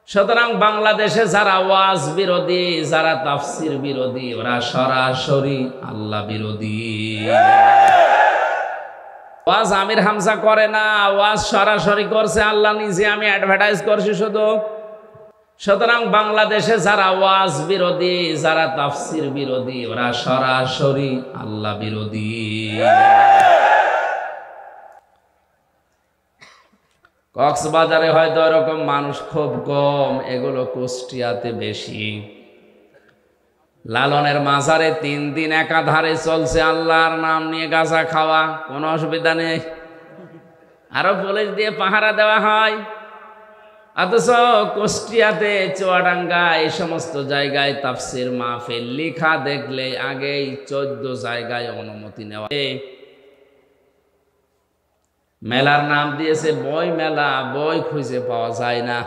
সুতরাং বাংলাদেশে যারা ওয়াজ বিরোধী, যারা তাফসির বিরোধী, ওরা সরাসরি আল্লাহ বিরোধী। ওয়াজ আমির হামজা করে না, ওয়াজ সরাসরি করছে আল্লাহ নিজে, আমি অ্যাডভার্টাইজ করছি শুধু। সুতরাং বাংলাদেশে যারা ওয়াজ বিরোধী, যারা তাফসির বিরোধী, ওরা সরাসরি আল্লাহ বিরোধী। কক্সবাজারে হয়তো এরকম মানুষ খুব কম, এগুলো কুষ্টিয়াতে বেশি। লালনের মাজারে 3 দিন একাধারে চলছে আল্লাহর নাম নিয়ে গাঁজা খাওয়া, কোনো অসুবিধা নেই, আরো পুলিশ দিয়ে পাহারা দেওয়া হয়। অথচ কুষ্টিয়াতে, চুয়াডাঙ্গা, এই সমস্ত জায়গায় তাফসির মাহফিল লিখা দেখলে আগেই 14 জায়গায় অনুমতি নেওয়া। মেলার নাম দিয়েছে বই মেলা, বই খুঁজে পাওয়া যায় না।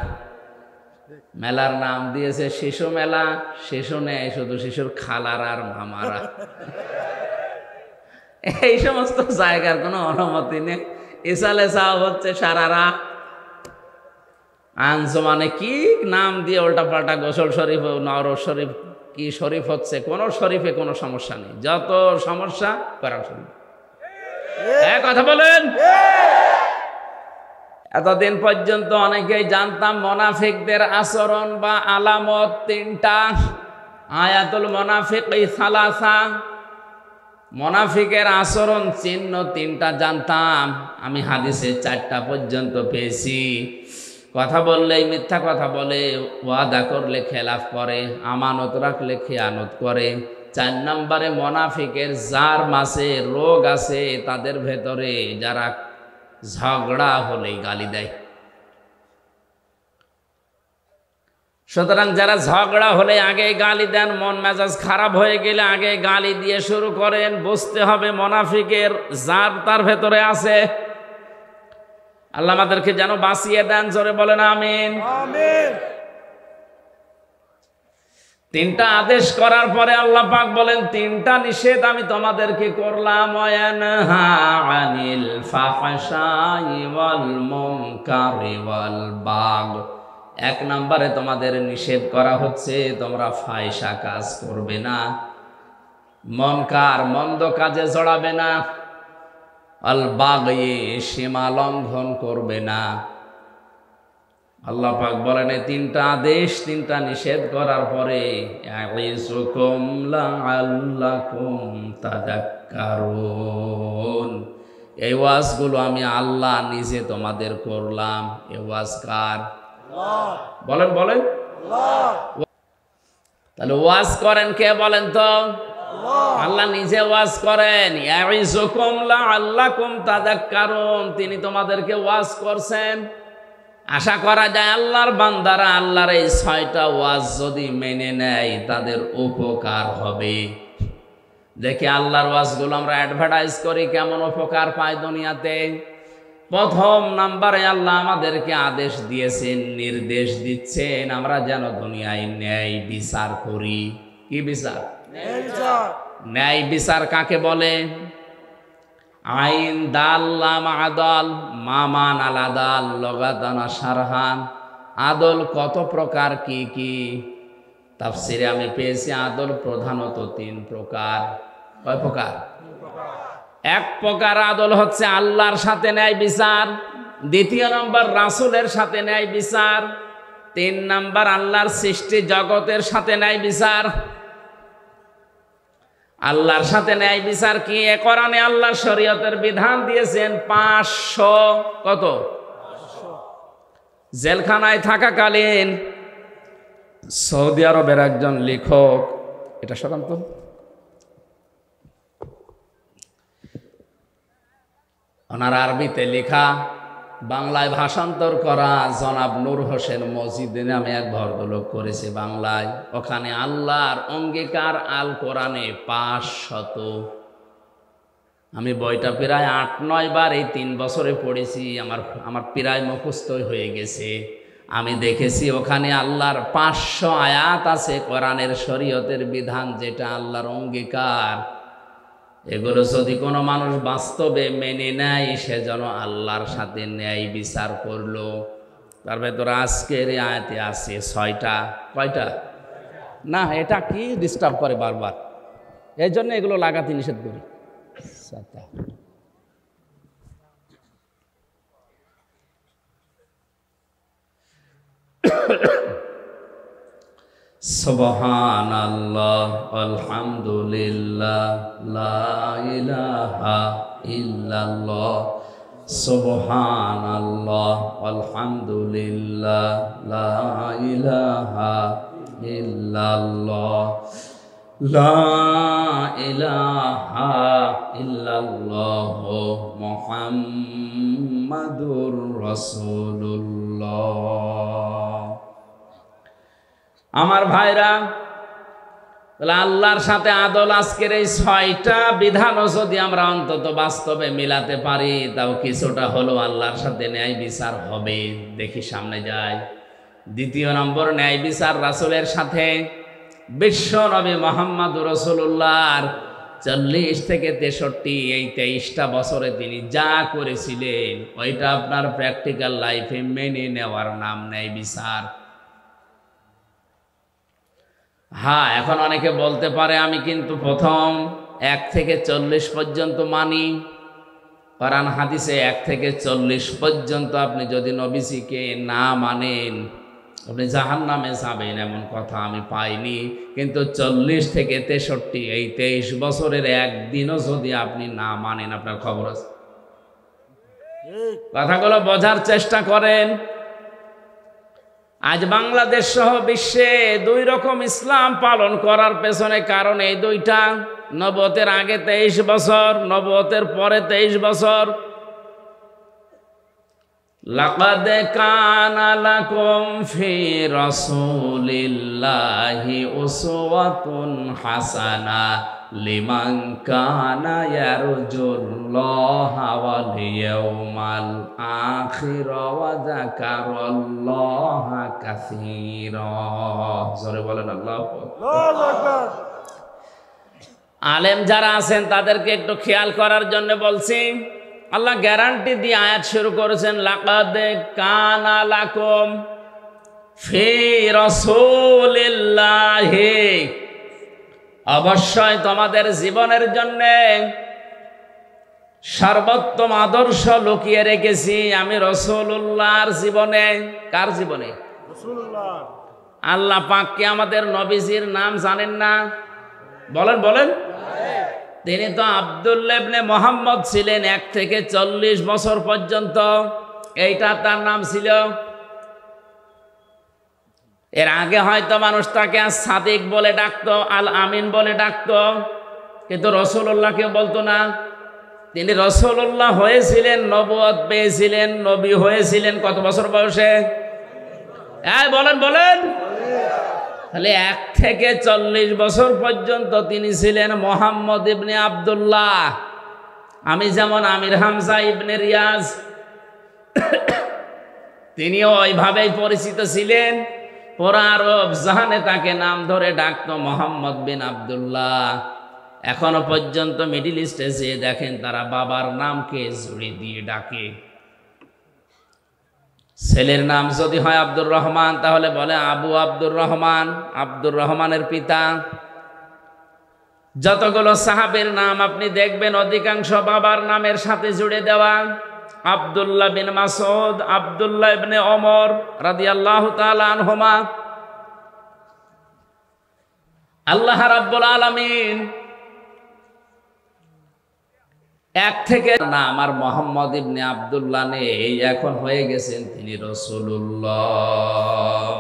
মেলার নাম দিয়েছে শিশু মেলা, শিশু নেই, শুধু শিশুর খালার আর মামারা। এই সমস্ত জায়গার কোনো অনুমতি নেই। ইসালে সাহেব হচ্ছে সারারা আঞ্জুমানে কি নাম দিয়ে উল্টা পাল্টা, গোসল শরীফ, নওর শরীফ, কি শরীফ হচ্ছে, কোন শরীফে কোনো সমস্যা নেই, যত সমস্যা কোরআন শরীফ। কথা বলেন। এতদিন পর্যন্ত অনেকেই জানতাম মুনাফিকদের আচরণ বা আলামত 3টা। আয়াতুল মুনাফিকি সালাসা, মুনাফিকের আচরণ চিহ্ন 3টা জানতাম, আমি হাদিসে 4টা পর্যন্ত পেয়েছি। কথা বললেই মিথ্যা কথা বলে, ওয়াদা করলে খেলাফ করে, আমানত রাখলে খেয়ানত করে। 4 নম্বরে মুনাফিকের যার মাঝে রোগ আছে, তাদের ভেতরে যারা ঝগড়া হলেই গালি দেয়। সুতরাং যারা ঝগড়া হলে আগে গালি দেন, মন মেজাজ খারাপ হয়ে গেলে আগে গালি দিয়ে শুরু করেন, বুঝতে হবে মুনাফিকের জার তার ভেতরে আছে। আল্লাহ আমাদেরকে যেন বাঁচিয়ে দেন, জোরে বলেন আমিন। আমিন। 3টা আদেশ করার পরে আল্লাহ পাক বলেন 3টা নিষেধ আমি তোমাদেরকে করলাম। ওয়ায়ানহা আনিল ফাহশাই ওয়াল মুনকারি ওয়াল বাগ। 1 নম্বরে তোমাদের নিষেধ করা হচ্ছে তোমরা ফাহিশা কাজ করবে না, মুনকার মন্দ কাজে জড়াবে না, আল বাগি সীমা লঙ্ঘন করবে না। আল্লাহ পাক বলেন 3টা আদেশ 3টা নিষেধ করার পরে ইয়াইযুকুম লাআল্লাকুম তাযাক্কারুন, এই ওয়াজগুলো আমি আল্লাহ নিজে তোমাদের করলাম। এই ওয়াজ কার? আল্লাহ। বলেন বলেন আল্লাহ। তাহলে ওয়াজ করেন কে বলেন তো? আল্লাহ নিজে ওয়াজ করেন। ইয়াইযুকুম লাআল্লাকুম তাযাক্কারুন, তিনি তোমাদেরকে ওয়াজ করছেন। আশা করা যায় আল্লাহর বান্দারা আল্লাহর এই 6টা ওয়াজ যদি মেনে নেয় তাদের উপকার হবে। দেখি আল্লাহর ওয়াজগুলো আমরা অ্যাডভার্টাইজ করি, কেমন উপকার পায় দুনিয়াতে। 1ম নম্বরে আল্লাহ আমাদেরকে আদেশ দিয়েছেন, নির্দেশ দিচ্ছেন আমরা যেন দুনিয়ায় ন্যায় বিচার করি। কি বিচার? ন্যায় বিচার কাকে বলে? আইন দাল্লাম আদল মামান আল আদাল লগাতানা সারহান। আদল কত প্রকার, কি কি? তাফসিরে আমি পেয়েছি আদল প্রধানত 3 প্রকার। কয় প্রকার? 1 প্রকার আদল হচ্ছে আল্লাহর সাথে ন্যায় বিচার, 2 নম্বর রাসূলের সাথে ন্যায় বিচার, 3 নম্বর আল্লাহর সৃষ্টি জগতের সাথে ন্যায় বিচার। আল্লাহর সাথে ন্যায় বিচার কি? কোরআনে আল্লাহর শরীয়তের বিধান দিয়েছেন 500 কত? জেলখানায় থাকাকালীন সৌদি আরবের একজন লেখক, এটা সরান তো, ওনার আরবিতে লেখা, বাংলায় ভাষান্তর করা জনাব নূর হোসেন মজিদ নামে এক ভদ্রলোক করেছে বাংলায়। ওখানে আল্লাহর অঙ্গীকার আল কোরআনে 500। আমি বইটা প্রায় 8-9 বার এই 3 বছরে পড়েছি, আমার প্রায় মুখস্থ হয়ে গেছে। আমি দেখেছি ওখানে আল্লাহর 500 আয়াত আছে কোরআনের শরীয়তের বিধান, যেটা আল্লাহর অঙ্গীকার। এগুলো যদি কোনো মানুষ বাস্তবে মেনে নেয়, সে যেন আল্লাহর সাথে ন্যায় বিচার করলো। তার ভেতরে আজকের এই আয়াতে আছে 6টা। কয়টা? না, এটা কি ডিস্টার্ব করে বারবার, এই জন্য এগুলো লাগাতে নিষেধ করি। সুবহানাল্লাহ, আলহামদুলিল্লাহ, লা ইলাহা ইল্লাল্লাহ, সুবহানাল্লাহ, আলহামদুলিল্লাহ, লা ইলাহা ইল্লাল্লাহ, লা ইলাহা ইল্লাল্লাহ, মুহাম্মাদুর রাসূলুল্লাহ। আমার ভাইরা, তাহলে আল্লাহর সাথে আদল আজকের এই 6টা বিধানও যদি আমরা অন্তত বাস্তবে মিলাতে পারি, তাও কিছুটা হলো আল্লাহর সাথে ন্যায় বিচার হবে। দেখি সামনে যায়। 2 নম্বর, ন্যায় বিচার রাসূলের সাথে। বিশ্ব নবী মুহাম্মদুর রাসূলুল্লাহর 40 থেকে 63 এই 23টা বছরে তিনি যা করেছিলেন, ওইটা আপনার প্র্যাকটিক্যাল লাইফে মেনে নেওয়ার নাম ন্যায় বিচার। হ্যাঁ, এখন অনেকে বলতে পারে আমি কিন্তু প্রথম 1 থেকে 40 পর্যন্ত মানি। কোরআন হাদিসে 1 থেকে 40 পর্যন্ত আপনি যদি নবীজিকে না মানেন, আপনি জাহান্নামে যাবেন, এমন কথা আমি পাইনি। কিন্তু 40 থেকে 63 এই 23 বছরের একদিনও যদি আপনি না মানেন, আপনার খবর আছে। কথাগুলো বোঝার চেষ্টা করেন। আজ বাংলাদেশ সহ বিশ্বে 2 রকম ইসলাম পালন করার পেছনে কারণ এই 2টা। নবুয়তের আগে 23 বছর, নবুয়তের পরে 23 বছর। লাকাদ কানা লাকুম ফি রাসূলিল্লাহি উসওয়াতুন হাসানাহ লিমান কানা ইয়ারজুল্লাহা ওয়াল ইয়াউমাল আখির ওয়া যাকারাল্লাহা কাসীরা। জোরে বলেন আল্লাহু আকবার। আলেম যারা আছেন তাদেরকে একটু খেয়াল করার জন্য বলছি। আল্লাহ গ্যারান্টি দিয়ে আয়াত শুরু করেছেন, লাকাদ কানা লাকুম ফি রাসূলিল্লাহি, অবশ্যই তোমাদের জীবনের জন্য সর্বোত্তম আদর্শ লুকিয়ে রেখেছি আমি রাসূলুল্লাহর জীবনে। কার জীবনে? রাসূলুল্লাহ। আল্লাহ পাক কি আমাদের নবীজির নাম জানেন না? বলেন বলেন। তিনি তো আব্দুল্লাহ ইবনে মুহাম্মদ ছিলেন 1 থেকে 40 বছর পর্যন্ত, এইটা তার নাম ছিল। এর আগে হয়তো মানুষ তাকে সাদিক বলে ডাকতো, আল আমিন বলে ডাকতো, কিন্তু রাসূলুল্লাহ কেউ বলতো না। তিনি রাসূলুল্লাহ হয়েছিলেন, নবুয়ত পেয়েছিলেন, নবী হয়েছিলেন কত বছর বয়সে? বলেন বলেন। তাহলে 1 থেকে 40 বছর পর্যন্ত তিনি ছিলেন মুহাম্মদ ইবনে আব্দুল্লাহ। আমি যেমন আমির হামজা ইবনে রিয়াজ, তিনিও ওইভাবেই পরিচিত ছিলেন। পুরা আরব জাহানে তাকে নাম ধরে ডাকতো মুহাম্মদ বিন আব্দুল্লাহ। এখনো পর্যন্ত মিডল ইস্টে যে দেখেন তারা বাবার নামকে জুড়ে দিয়ে ডাকে। ছেলের নাম যদি হয় আব্দুর রহমান, তাহলে বলে আবু আব্দুর রহমান, আব্দুর রহমানের পিতা। যতগুলো সাহাবীর নাম আপনি দেখবেন অধিকাংশ বাবার নামের সাথে জুড়ে দেওয়া। আব্দুল্লাহ বিন মাসউদ, আব্দুল্লাহ ইবনে ওমর রাদিয়াল্লাহু তাআলা আনহুমা। আল্লাহ রাব্বুল আলামিন 1 থেকে না আমার মুহাম্মদ ইবনে আব্দুল্লাহ নেই, এখন হয়ে গেছেন তিনি রাসূলুল্লাহ।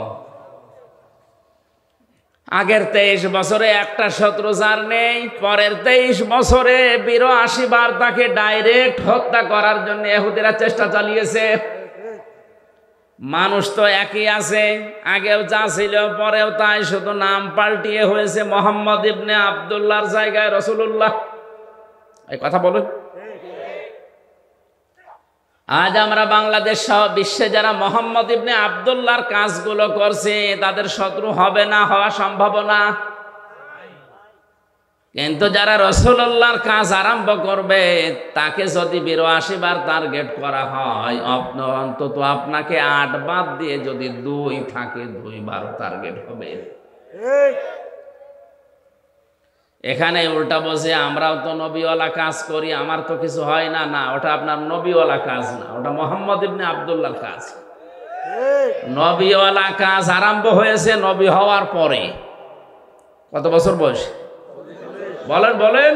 আগের 23 বছরে একটা শত্রু যার নেই, পরের 23 বছরে 82 বার তাকে ডাইরেক্ট হত্যা করার জন্য ইহুদিরা চেষ্টা চালিয়েছে। মানুষ তো একই আছে, আগেও যা ছিল পরেও তাই, শুধু নাম পাল্টিয়ে হয়েছে মুহাম্মদ ইবনে আব্দুল্লাহর জায়গায় রাসূলুল্লাহ। এই কথা বলুন। আজ আমরা বাংলাদেশ সহ বিশ্বে যারা মুহাম্মদ ইবনে আব্দুল্লাহর কাজগুলো করছে তাদের শত্রু হবে না, হওয়া সম্ভাবনা কিন্তু যারা রাসূলুল্লাহর কাজ আরম্ভ করবে তাকে যদি ৮২ বার টার্গেট করা হয়, অন্তত আপনাকে ৮ বাদ দিয়ে যদি ২ থাকে ২ বার টার্গেট হবে। এখানে উল্টা বসে আমরাও তো নবীওয়ালা কাজ করি, আমার তো কিছু হয় না। না, ওটা আপনার নবীওয়ালা কাজ না, ওটা মোহাম্মদ ইবনে আব্দুল্লাহর কাজ। নবীওয়ালা কাজ আরম্ভ হয়েছে নবী হওয়ার পরে। কত বছর বয়স বলেন বলেন?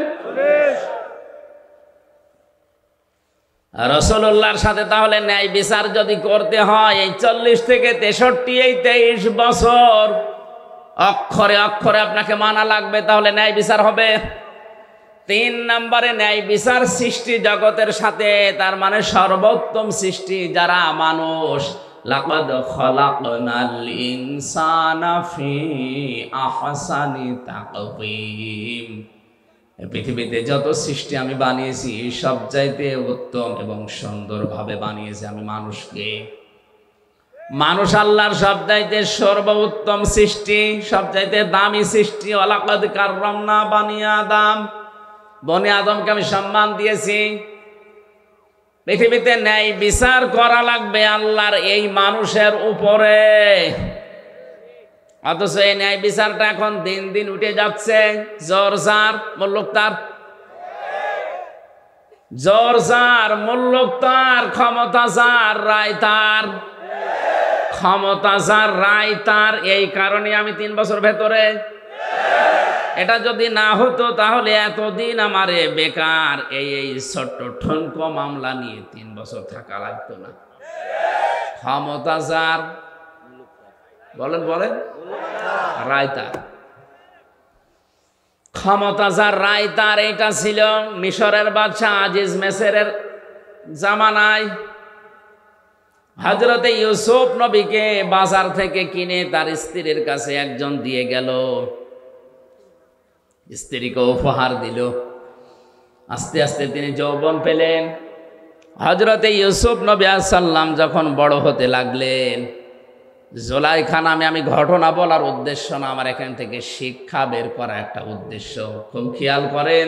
রাসূলুল্লাহর সাথে তাহলে ন্যায় বিচার যদি করতে হয়, এই ৪০ থেকে ৬৩, এই ২৩ বছর অক্ষরে অক্ষরে আপনাকে মানা লাগবে, তাহলে ন্যায় বিচার হবে। ৩ নম্বরে ন্যায় বিচার সৃষ্টি জগতের সাথে, তার মানে সর্বোত্তম সৃষ্টি যারা মানুষ। লাকাদ খালাকনাল ইনসানা ফি আহসানি তাকওয়িম। পৃথিবীতে যত সৃষ্টি আমি বানিয়েছি সবচাইতে উত্তম এবং সুন্দরভাবে বানিয়েছি আমি মানুষকে। মানুষ আল্লাহর সবচাইতে সর্বোত্তম সৃষ্টি, সবচাইতে দামি সৃষ্টি। ওয়ালাকাদ কাররামনা বানি আদম, বনি আদমকে আমি সম্মান দিয়েছি। পৃথিবীতে ন্যায় বিচার করা লাগবে আল্লাহর এই মানুষের উপরে, অথচ এই ন্যায় বিচারটা এখন দিন দিন উঠে যাচ্ছে। জোর যার মুল্লুক তার, জোর যার মুল্লুক তার, ক্ষমতা যার রায় তার, ক্ষমতা যার রায় তার। এই কারণে আমি ৩ বছর ভেতরে, এটা যদি না হতো তাহলে এতদিন আমারে বেকার এই ছোট্ট ঠনকো মামলা নিয়ে ৩ বছর থাকা লাগতো না। ক্ষমতা যার, বলেন বলেন, রায় তার, ক্ষমতা যার রায় তার। এইটা ছিল মিশরের বাদশাহ আজিজ মেসরের জামানায়। হযরতে ইউসুফ নবীকে বাজার থেকে কিনে তার স্ত্রীর কাছে একজন দিয়ে গেল, স্ত্রীকে উপহার দিল। আস্তে আস্তে তিনি যৌবন পেলেন। হযরতে ইউসুফ নবী আলাইহিস সালাম যখন বড় হতে লাগলেন, জুলাইখা নামে, আমি ঘটনা বলার উদ্দেশ্য না, আমার এখান থেকে শিক্ষা বের করা একটা উদ্দেশ্য, খুব খেয়াল করেন।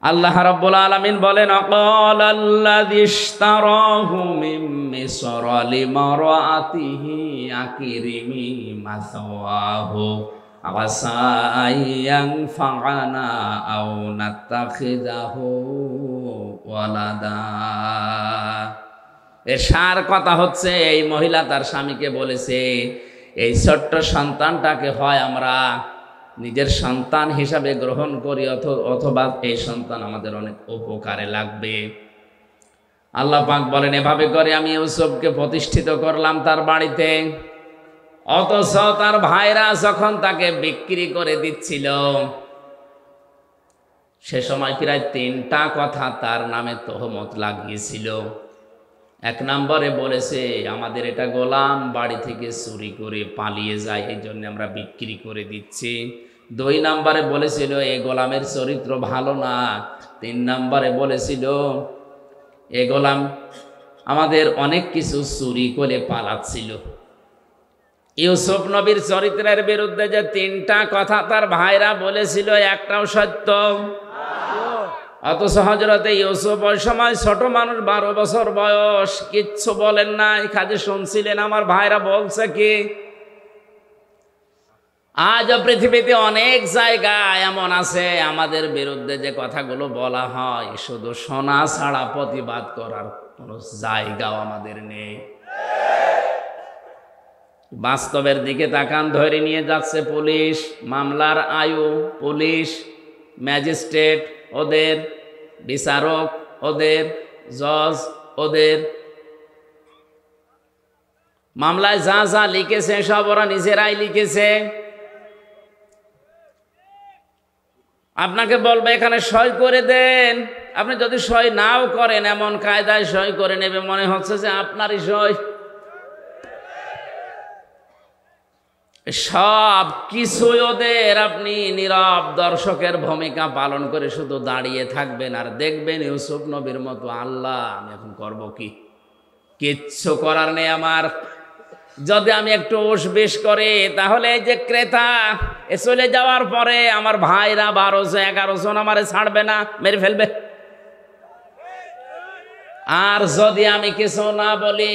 আল্লাহ রাব্বুল আলামিন বলেন, আকালাল্লাযী ইশতারাহু মিন মিসর লিমারাতিহি আকরিমি মাসওয়াহু আসা আইয়ানফা'না আও নাত্তাখিযাহু ওয়ালাদা। এর সার কথা হচ্ছে, এই মহিলা তার স্বামীকে বলেছে, এই ছোট্ট সন্তানটাকে হয় আমরা নিজের সন্তান হিসাবে গ্রহণ করি, অথবা এই সন্তান আমাদের অনেক উপকারে লাগবে। আল্লাহ পাক বলেন, এভাবে করে আমি ইউসুফকে প্রতিষ্ঠিত করলাম তার বাড়িতে। অথচ তার ভাইরা যখন তাকে বিক্রি করে দিচ্ছিল, সে সময় প্রায় ৩টা কথা তার নামে তহমত লাগিয়েছিল। ১ নম্বরে বলেছে, আমাদের এটা গোলাম, বাড়ি থেকে চুরি করে পালিয়ে যায়, এই জন্য আমরা বিক্রি করে দিচ্ছি। ২ নম্বরে বলেছিল, এই গোলামের চরিত্র ভালো না। ৩ নম্বরে বলেছিল, এই গোলাম আমাদের অনেক কিছু চুরি করে পালাচ্ছিল। ইউসুফ নবীর চরিত্রের বিরুদ্ধে যে ৩টা কথা তার ভাইরা বলেছিল, একটাও সত্য। অথচ হযরতে ইউসুফ ওই সময় ছোট মানুষ, ১২ বছর বয়স, কিচ্ছু বলেন নাই, খালি শুনছিলেন আমার ভাইরা বলছে কি। আজ পৃথিবীতে অনেক জায়গায় এমন আছে, আমাদের বিরুদ্ধে যে কথাগুলো বলা হয়, শুধু শোনা ছাড়া প্রতিবাদ করার কোনো জায়গাও আমাদের নেই। বাস্তবের দিকে তাকান, ধরে নিয়ে যাচ্ছে পুলিশ, মামলার আয়ু পুলিশ, ম্যাজিস্ট্রেট ওদের, বিচারক ওদের, জজ ওদের। মামলায় যা যা লিখেছে সব ওরা নিজেরাই লিখেছে। আপনাকে বলবে এখানে সই করে দেন, আপনি যদি সই নাও করেন, এমন কায়দায় সই করে নেবে মনে হচ্ছে যে আপনারই সই। সব কিছুই ওদের। আপনি নীরব দর্শকের ভূমিকা পালন করে শুধু দাঁড়িয়ে থাকবেন আর দেখবেন ইউসুফ নবীর মতো, আল্লাহ আমি এখন করব কি, কিচ্ছু করার নেই আমার। যদি আমি একটু উসবিস করি তাহলে এই যে ক্রেতা এ চলে যাওয়ার পরে আমার ভাইরা 1200-1100 জন আমারে ছাড়বে না, মেরে ফেলবে। আর যদি আমি কিছু না বলি,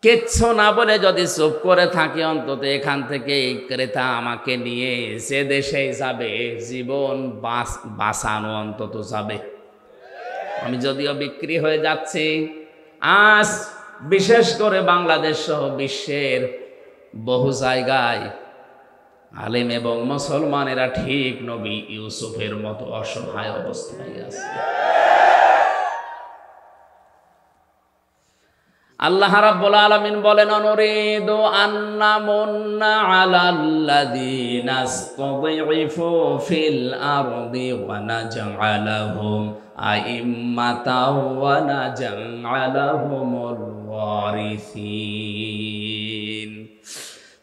কিচ্ছু না বলে যদি চুপ করে থাকি, অন্তত এখান থেকে এই ক্রেতা আমাকে নিয়ে যে দেশেই যাবে জীবন বাঁচানো অন্তত যাবে। আমি যদিও বিক্রি হয়ে যাচ্ছি, আজ বিশেষ করে বাংলাদেশ সহ বিশ্বের বহু জায়গায় আলেম এবং মুসলমানেরা ঠিক নবী ইউসুফের মতো অসহায় অবস্থায় আছে। আল্লাহ রাব্বুল আলামিন বলেন, অনুরিদু আন্নামুন্না আলাল্লাযীনা ইসতাদঈফু ফিল আরদি ওয়া নাজআলাহুম আইম্মাতাও ওয়া নাজআলাহুমুল ওয়ারিসিন।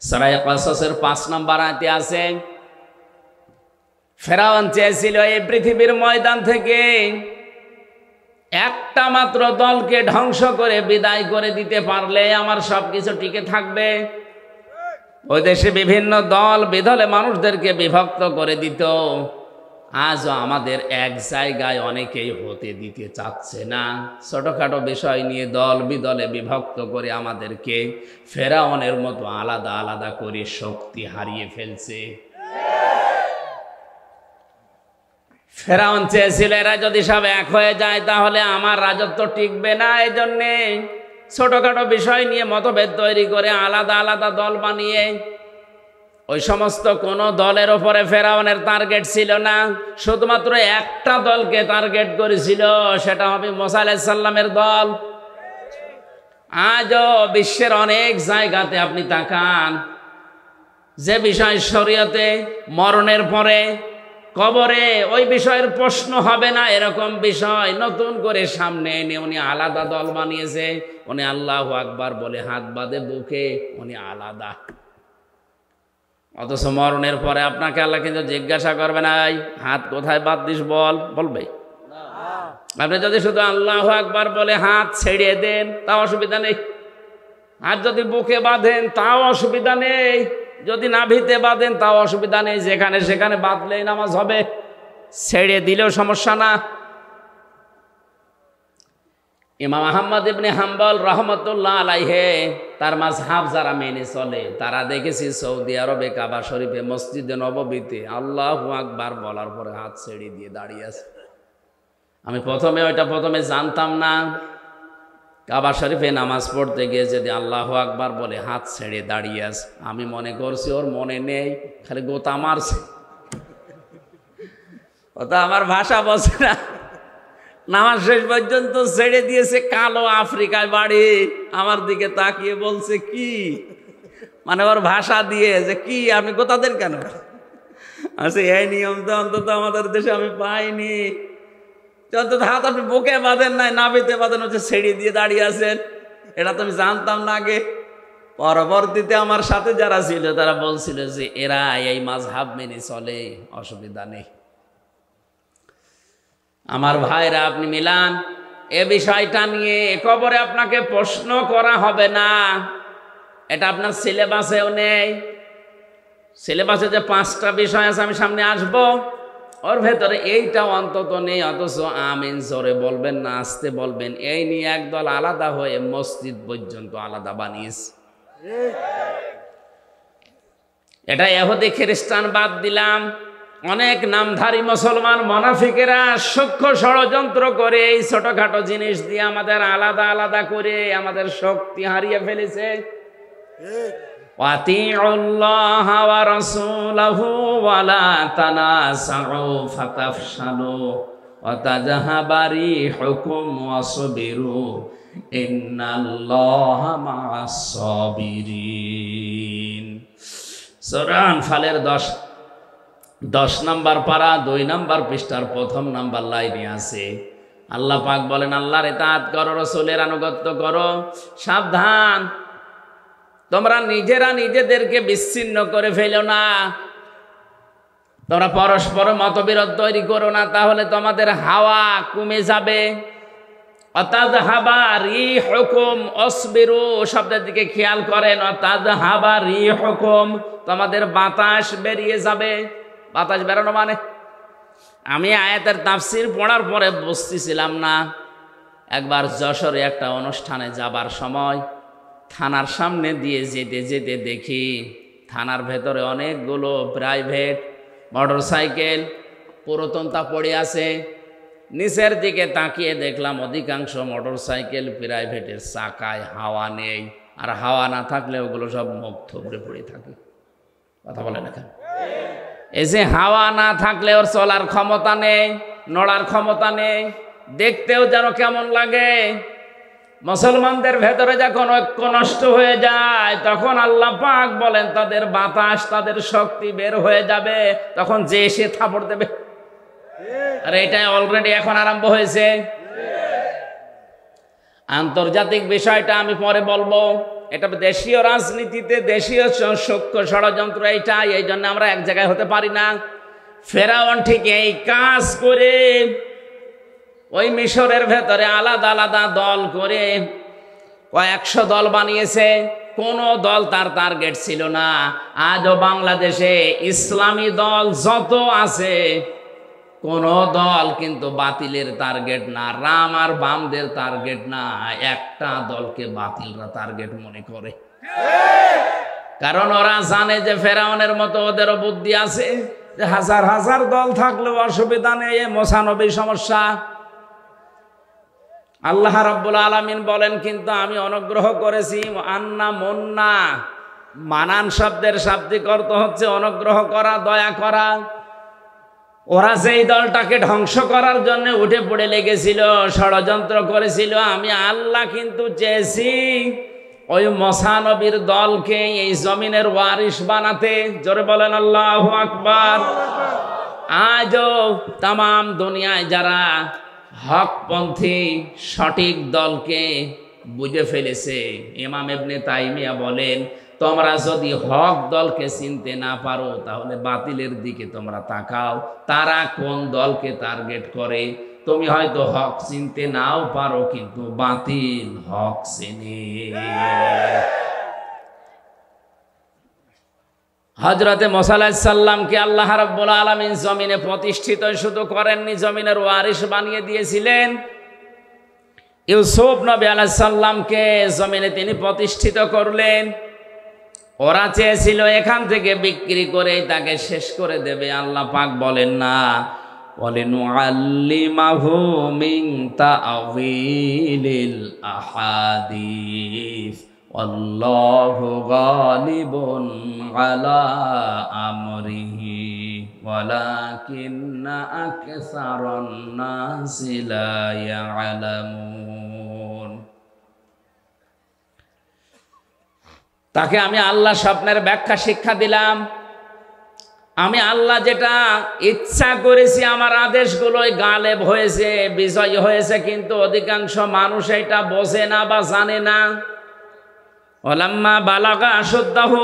সূরা কাসাসের 5 নম্বর আয়াতে আছে, ফেরাউন চেয়েছিল এই পৃথিবীর ময়দান থেকে একটা মাত্র দলকে ধ্বংস করে বিদায় করে দিতে পারলে আমার সবকিছু টিকে থাকবে। ওই দেশে বিভিন্ন দল বিদলে মানুষদেরকে বিভক্ত করে দিত। আজও আমাদের এক জায়গায় অনেকেই হতে দিতে চাচ্ছে না। ছোটখাটো বিষয় নিয়ে দল বিদলে বিভক্ত করে আমাদেরকে ফেরাউনের মতো আলাদা আলাদা করে শক্তি হারিয়ে ফেলছে। ফেরাউন চেয়েছিল এরা যদি সব এক হয়ে যায় তাহলে আমার রাজত্ব টিকবে না। এই জন্যে ছোটখাটো বিষয় নিয়ে মতভেদ তৈরি করে আলাদা আলাদা দল বানিয়ে, ওই সমস্ত কোনো দলের ওপরে ফেরাউনের টার্গেট ছিল না, শুধুমাত্র একটা দলকে টার্গেট করেছিল, সেটা হবে মুসা আলাইহিস সালামের দল। আজও বিশ্বের অনেক জায়গাতে আপনি তাকান, যে বিষয় শরীয়তে মরণের পরে কবরে ওই বিষয়ের প্রশ্ন হবে না, এরকম বিষয় নতুন করে সামনে এনে উনি আলাদা দল বানিয়েছে। উনি আল্লাহু আকবার বলে হাত বাঁধে বুকে, উনি আলাদা। অথচ মরণের পরে আপনাকে আল্লাহ কিন্তু জিজ্ঞাসা করবে না, হাত কোথায় বাঁধতিস বল, বলবে? আপনি যদি শুধু আল্লাহু আকবার বলে হাত ছেড়ে দেন তাও অসুবিধা নেই, আর যদি বুকে বাঁধেন তাও অসুবিধা নেই, যদি নাভিতে বাঁধেন তাও অসুবিধা নেই, যেখানে সেখানে বাঁধলেই নামাজ হবে, ছেড়ে দিলেও সমস্যা না। ইমাম আহমদ ইবনে হাম্বল রহমতুল্লাহ আলাইহে তার মাযহাব যারা মেনে চলে তারা দেখেছি সৌদি আরবে কাবা শরীফে মসজিদে নববীতে আল্লাহু আকবার বলার পরে হাত ছেড়ে দিয়ে দাঁড়িয়ে আছে। আমি প্রথমে জানতাম না, কাবা শরীফে নামাজ পড়তে গিয়ে যদি আল্লাহু আকবার বলে হাত ছেড়ে দাঁড়িয়ে আছে, আমি মনে করছি ওর মনে নেই, খালি গোতা মারছে, ওটা আমার ভাষা বলছে না। নামাজ শেষ পর্যন্ত ছেড়ে দিয়েছে, কালো আফ্রিকায় বাড়ি, আমার দিকে তাকিয়ে বলছে কি, মানে ওর ভাষা দিয়ে যে কি আপনি গোতা দেন কেন? আচ্ছা, এই নিয়ম তো অন্তত আমাদের দেশে আমি পাইনি। অন্তত হাত আপনি বুকে বাঁধেন নাই, নাভিতে বাঁধেন, হচ্ছে ছেড়ে দিয়ে দাঁড়িয়ে আছেন, এটা তো আমি জানতাম না আগে। পরবর্তীতে আমার সাথে যারা ছিল তারা বলছিল যে এরা এই মাযহাব মেনে চলে, অসুবিধা নেই। আমার ভাইরা, আপনি মিলান এ বিষয়টা নিয়ে কবরে আপনাকে প্রশ্ন করা হবে না, এটা আপনার সিলেবাসেও নেই। সিলেবাসে যে 5টা বিষয় আছে আমি সামনে আসব, ওর ভেতরে এইটাও অন্তত নেই। অথচ আমিন জোরে বলবেন না আস্তে বলবেন, এই নিয়ে একদল আলাদা হয়ে মসজিদ পর্যন্ত আলাদা বানিয়েছে। এটা ইহুদি খ্রিস্টান বাদ দিলাম, অনেক নামধারী মুসলমান মুনাফিকেরা সূক্ষ্ম ষড়যন্ত্র করে এই ছোটখাটো জিনিস দিয়ে আমাদের আলাদা আলাদা করে আমাদের শক্তি হারিয়ে ফেলেছে। ওয়াতিউল্লাহা ওয়া রাসূলাহু ওয়া লা তানাসাউ ফাতাফশালু ওয়া তাযহাবা রিহুকুম ওয়াসবিরু ইন্নাল্লাহা মা'আস সাবিরিন। সূরা আনফালের 10 নম্বর পারা 2 নম্বর পৃষ্ঠার 1ম নম্বর লাইনে আছে, আল্লাহ পাক বলেন, আল্লাহর ইতাআত করো, রাসূলের আনুগত্য করো, সাবধান তোমরা নিজেরা নিজেদেরকে বিচ্ছিন্ন করে ফেলো না, তোমরা পরস্পর মতবিরোধ তৈরি করো না, তাহলে তোমাদের হাওয়া কমে যাবে। অতাযহাবা রিহুকুম অসবিরু শব্দের দিকে খেয়াল করেন। অতাযহাবা রিহুকুম, তোমাদের বাতাস বেরিয়ে যাবে। বাতাস বেরোনো মানে, আমি আয়াতের তাফসীর পড়ার পরে বুঝতেছিলাম না। একবার যশোরে একটা অনুষ্ঠানে যাবার সময় থানার সামনে দিয়ে যেতে যেতে দেখি থানার ভেতরে অনেকগুলো প্রাইভেট মোটরসাইকেল পুরাতনতা পড়ে আছে। নিচের দিকে তাকিয়ে দেখলাম অধিকাংশ মোটরসাইকেল প্রাইভেটের চাকায় হাওয়া নেই, আর হাওয়া না থাকলে ওগুলো সব মুখ থুবড়ে পড়ে থাকে। কথা বলে না কেন? এই যে হাওয়া না থাকলে ওর চলার ক্ষমতা নেই, নড়ার ক্ষমতা নেই, দেখতেও যেন কেমন লাগে। মুসলমানদের ভেতরে যখন ঐক্য নষ্ট হয়ে যায় তখন আল্লাহ পাক বলেন তাদের বাতাস, তাদের শক্তি বের হয়ে যাবে, তখন যে এসে থাপড় দেবে। আর এটা অলরেডি এখন আরম্ভ হয়েছে। আন্তর্জাতিক বিষয়টা আমি পরে বলবো, এটা দেশীয় রাজনীতিতে দেশীয় সূক্ষ্ম ষড়যন্ত্র এইটাই। এই জন্য আমরা এক জায়গায় হতে পারি না। ফেরাউন ঠিক এই কাজ করে ওই মিশরের ভেতরে আলাদা আলাদা দল করে কয়েকশো দল বানিয়েছে। কোনো দল তার টার্গেট ছিল না। আজও বাংলাদেশে ইসলামী দল যত আছে কোনো দল কিন্তু বাতিলের টার্গেট না, রাম আর বামদের টার্গেট না। একটা দলকে বাতিলরা টার্গেট মনে করে, কারণ ওরা জানে যে ফেরাউনের মতো ওদেরও বুদ্ধি আছে, যে হাজার হাজার দল থাকলেও অসুবিধা নেই, ৯৫ সমস্যা। আল্লাহ রাব্বুল আলামিন বলেন কিন্তু আমি অনুগ্রহ করেছি। আন্না মন্না, মানান শব্দের শাব্দিক অর্থ হচ্ছে অনুগ্রহ করা, দয়া করা। ওরা যেই দলটাকে ধ্বংস করার জন্য উঠে পড়ে লেগেছিল, ষড়যন্ত্র করেছিল, আমি আল্লাহ কিন্তু চেয়েছি ওই মুসা নবীর দলকে এই জমিনের ওয়ারিস বানাতে। জোরে বলেন আল্লাহু আকবার। আজও তামাম দুনিয়ায় যারা হকপন্থী সঠিক দলকে বুঝে ফেলেছে, ইমাম ইবনে তাইমিয়া বলেন তোমরা যদি হক দলকে চিনতে না পারো তাহলে বাতিলের দিকে তোমরা তাকাও, তারা কোন দলকে টার্গেট করে। তুমি হয়তো হক চিনতে নাও পারো, কিন্তু বাতিল হক চেনে। হযরতে মুসা আলাইহিস সালামকে আল্লাহ রাব্বুল আলামিন জমিনে প্রতিষ্ঠিত শুধু করেননি, জমিনের ওয়ারিস বানিয়ে দিয়েছিলেন। ইউসুফ নবী আলাইহিস সালামকে জমিনে তিনি প্রতিষ্ঠিত করলেন। ওরা চেয়েছিল এখান থেকে বিক্রি করে তাকে শেষ করে দেবে। আল্লাহ পাক বলেন না, ওয়ালিনুআল্লিমাহু মিন তা'ওয়িলিল আহাদিস আল্লাহু গালিবুন আলা আমরিহি ওয়ালাকিন্না আকসারান নাসি লা ইয়ালামুন। তাকে আমি আল্লাহ স্বপ্নের ব্যাখ্যা শিক্ষা দিলাম। আমি আল্লাহ যেটা ইচ্ছা করেছি আমার আদেশগুলোই গালেব হয়েছে, বিজয় হয়েছে, কিন্তু অধিকাংশ মানুষ এটা বোঝে না বা জানে না। ওয়ালাম্মা বালাগা আশুদ্দাহু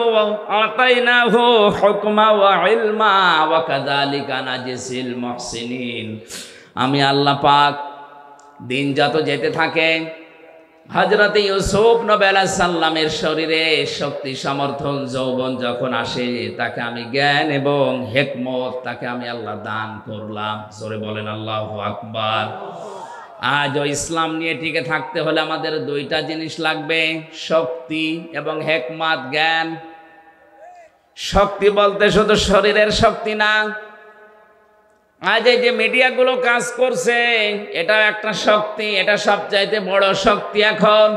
আতাইনাহু হুকমা ওয়া ইলমা ওয়া কাযালিকা নাজিসিল মুহসিনিন। আমি আল্লাহ পাক দিন যত যেতে থাকে, হযরত ইউসুফ নবী আলাইহিস সালামের শরীরে শক্তি সমর্থন যৌবন যখন আসে, তাকে আমি জ্ঞান এবং হিকমত তাকে আমি আল্লাহ দান করলাম। জোরে বলেন আল্লাহু আকবার। আজও ইসলাম নিয়ে টিকে থাকতে হলে আমাদের দুইটা জিনিস লাগবে, শক্তি এবং হিকমত, জ্ঞান। শক্তি বলতে শুধু শরীরের শক্তি না, আজ এই যে মিডিয়াগুলো কাজ করছে এটা একটা শক্তি, এটা সবচাইতে বড় শক্তি। এখন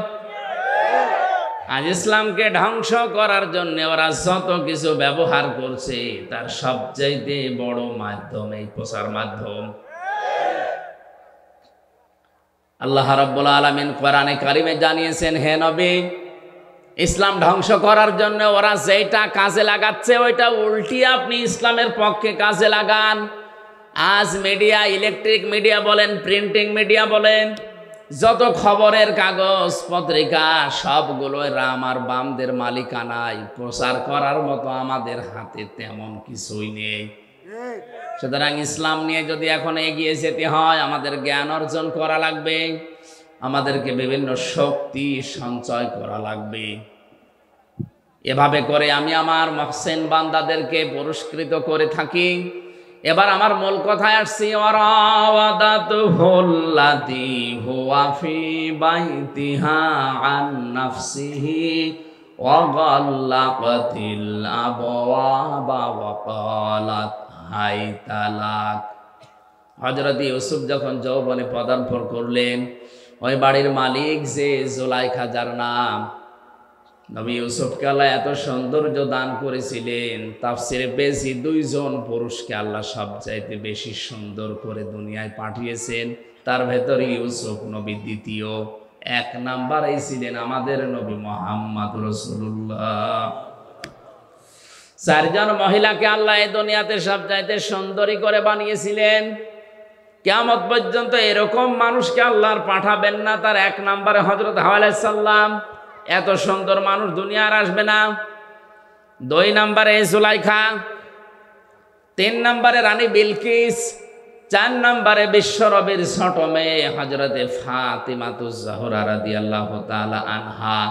আজ ইসলামকে ধ্বংস করার জন্য ওরা যত কিছু ব্যবহার করছে তার সবচাইতে বড় মাধ্যম এই প্রচার মাধ্যম। আল্লাহ রাব্বুল আলামিন কোরআনে কারিমে জানিয়েছেন, হে নবী, ইসলাম ধ্বংস করার জন্য ওরা যেটা কাজে লাগাচ্ছে ওইটা উল্টিয়ে আপনি ইসলামের পক্ষে কাজে লাগান। আজ মিডিয়া, ইলেকট্রিক মিডিয়া বলেন, প্রিন্টিং মিডিয়া বলেন, যত খবরের কাগজ পত্রিকা সবগুলোই রাম আর বামদের মালিকানায়। প্রচার করার মতো আমাদের হাতে তেমন কিছুই নেই। সুতরাং ইসলাম নিয়ে যদি এখন এগিয়ে যেতে হয় আমাদের জ্ঞান অর্জন করা লাগবে, আমাদেরকে বিভিন্ন শক্তি সঞ্চয় করা লাগবে। এভাবে করে আমি আমার মহসিন বান্দাদেরকে পুরস্কৃত করে থাকি। এবার আমার মূল কথায় আসছি, ওয়ারাওয়াদাতুহুল্লাতী হুয়া ফি বাইতিহা আন নাফসিহি ওয়া গাল্লাকাতিল আবওয়াবা ওয়া ক্বালাত হাইতা লাক। হযরত ইউসুফ যখন যৌবনে পদার্পণ করলেন, ওই বাড়ির মালিক যে জুলাইখা, যার নাম, নবী ইউসুফকে আল্লাহ এত সৌন্দর্য দান করেছিলেন, তাফসিরে পেয়েছি দুইজন পুরুষকে আল্লাহ সবচাইতে বেশি সুন্দর করে দুনিয়ায় পাঠিয়েছেন। তার ভেতর ইউসুফ নবী দ্বিতীয়, 1 নাম্বারে ছিলেন আমাদের নবী মুহাম্মদ রাসূলুল্লাহ। 4 জন মহিলাকে আল্লাহ এই দুনিয়াতে সবচাইতে সুন্দরী করে বানিয়েছিলেন। কিয়ামত পর্যন্ত এরকম মানুষকে আল্লাহ আর পাঠাবেন না। তার 1 নাম্বারে হযরত হাওয়া আলাইহিস সালাম। এত সুন্দর মানুষ দুনিয়ার আসবে না। 2 নাম্বারে জুলাইখা, 3 নাম্বারে রানী বিলকিস, 4 নাম্বারে বিশ্বনবীর ছোট মেয়ে হযরতে ফাতিমাতুজ জাহরা রাদিয়াল্লাহু তাআলা আনহা।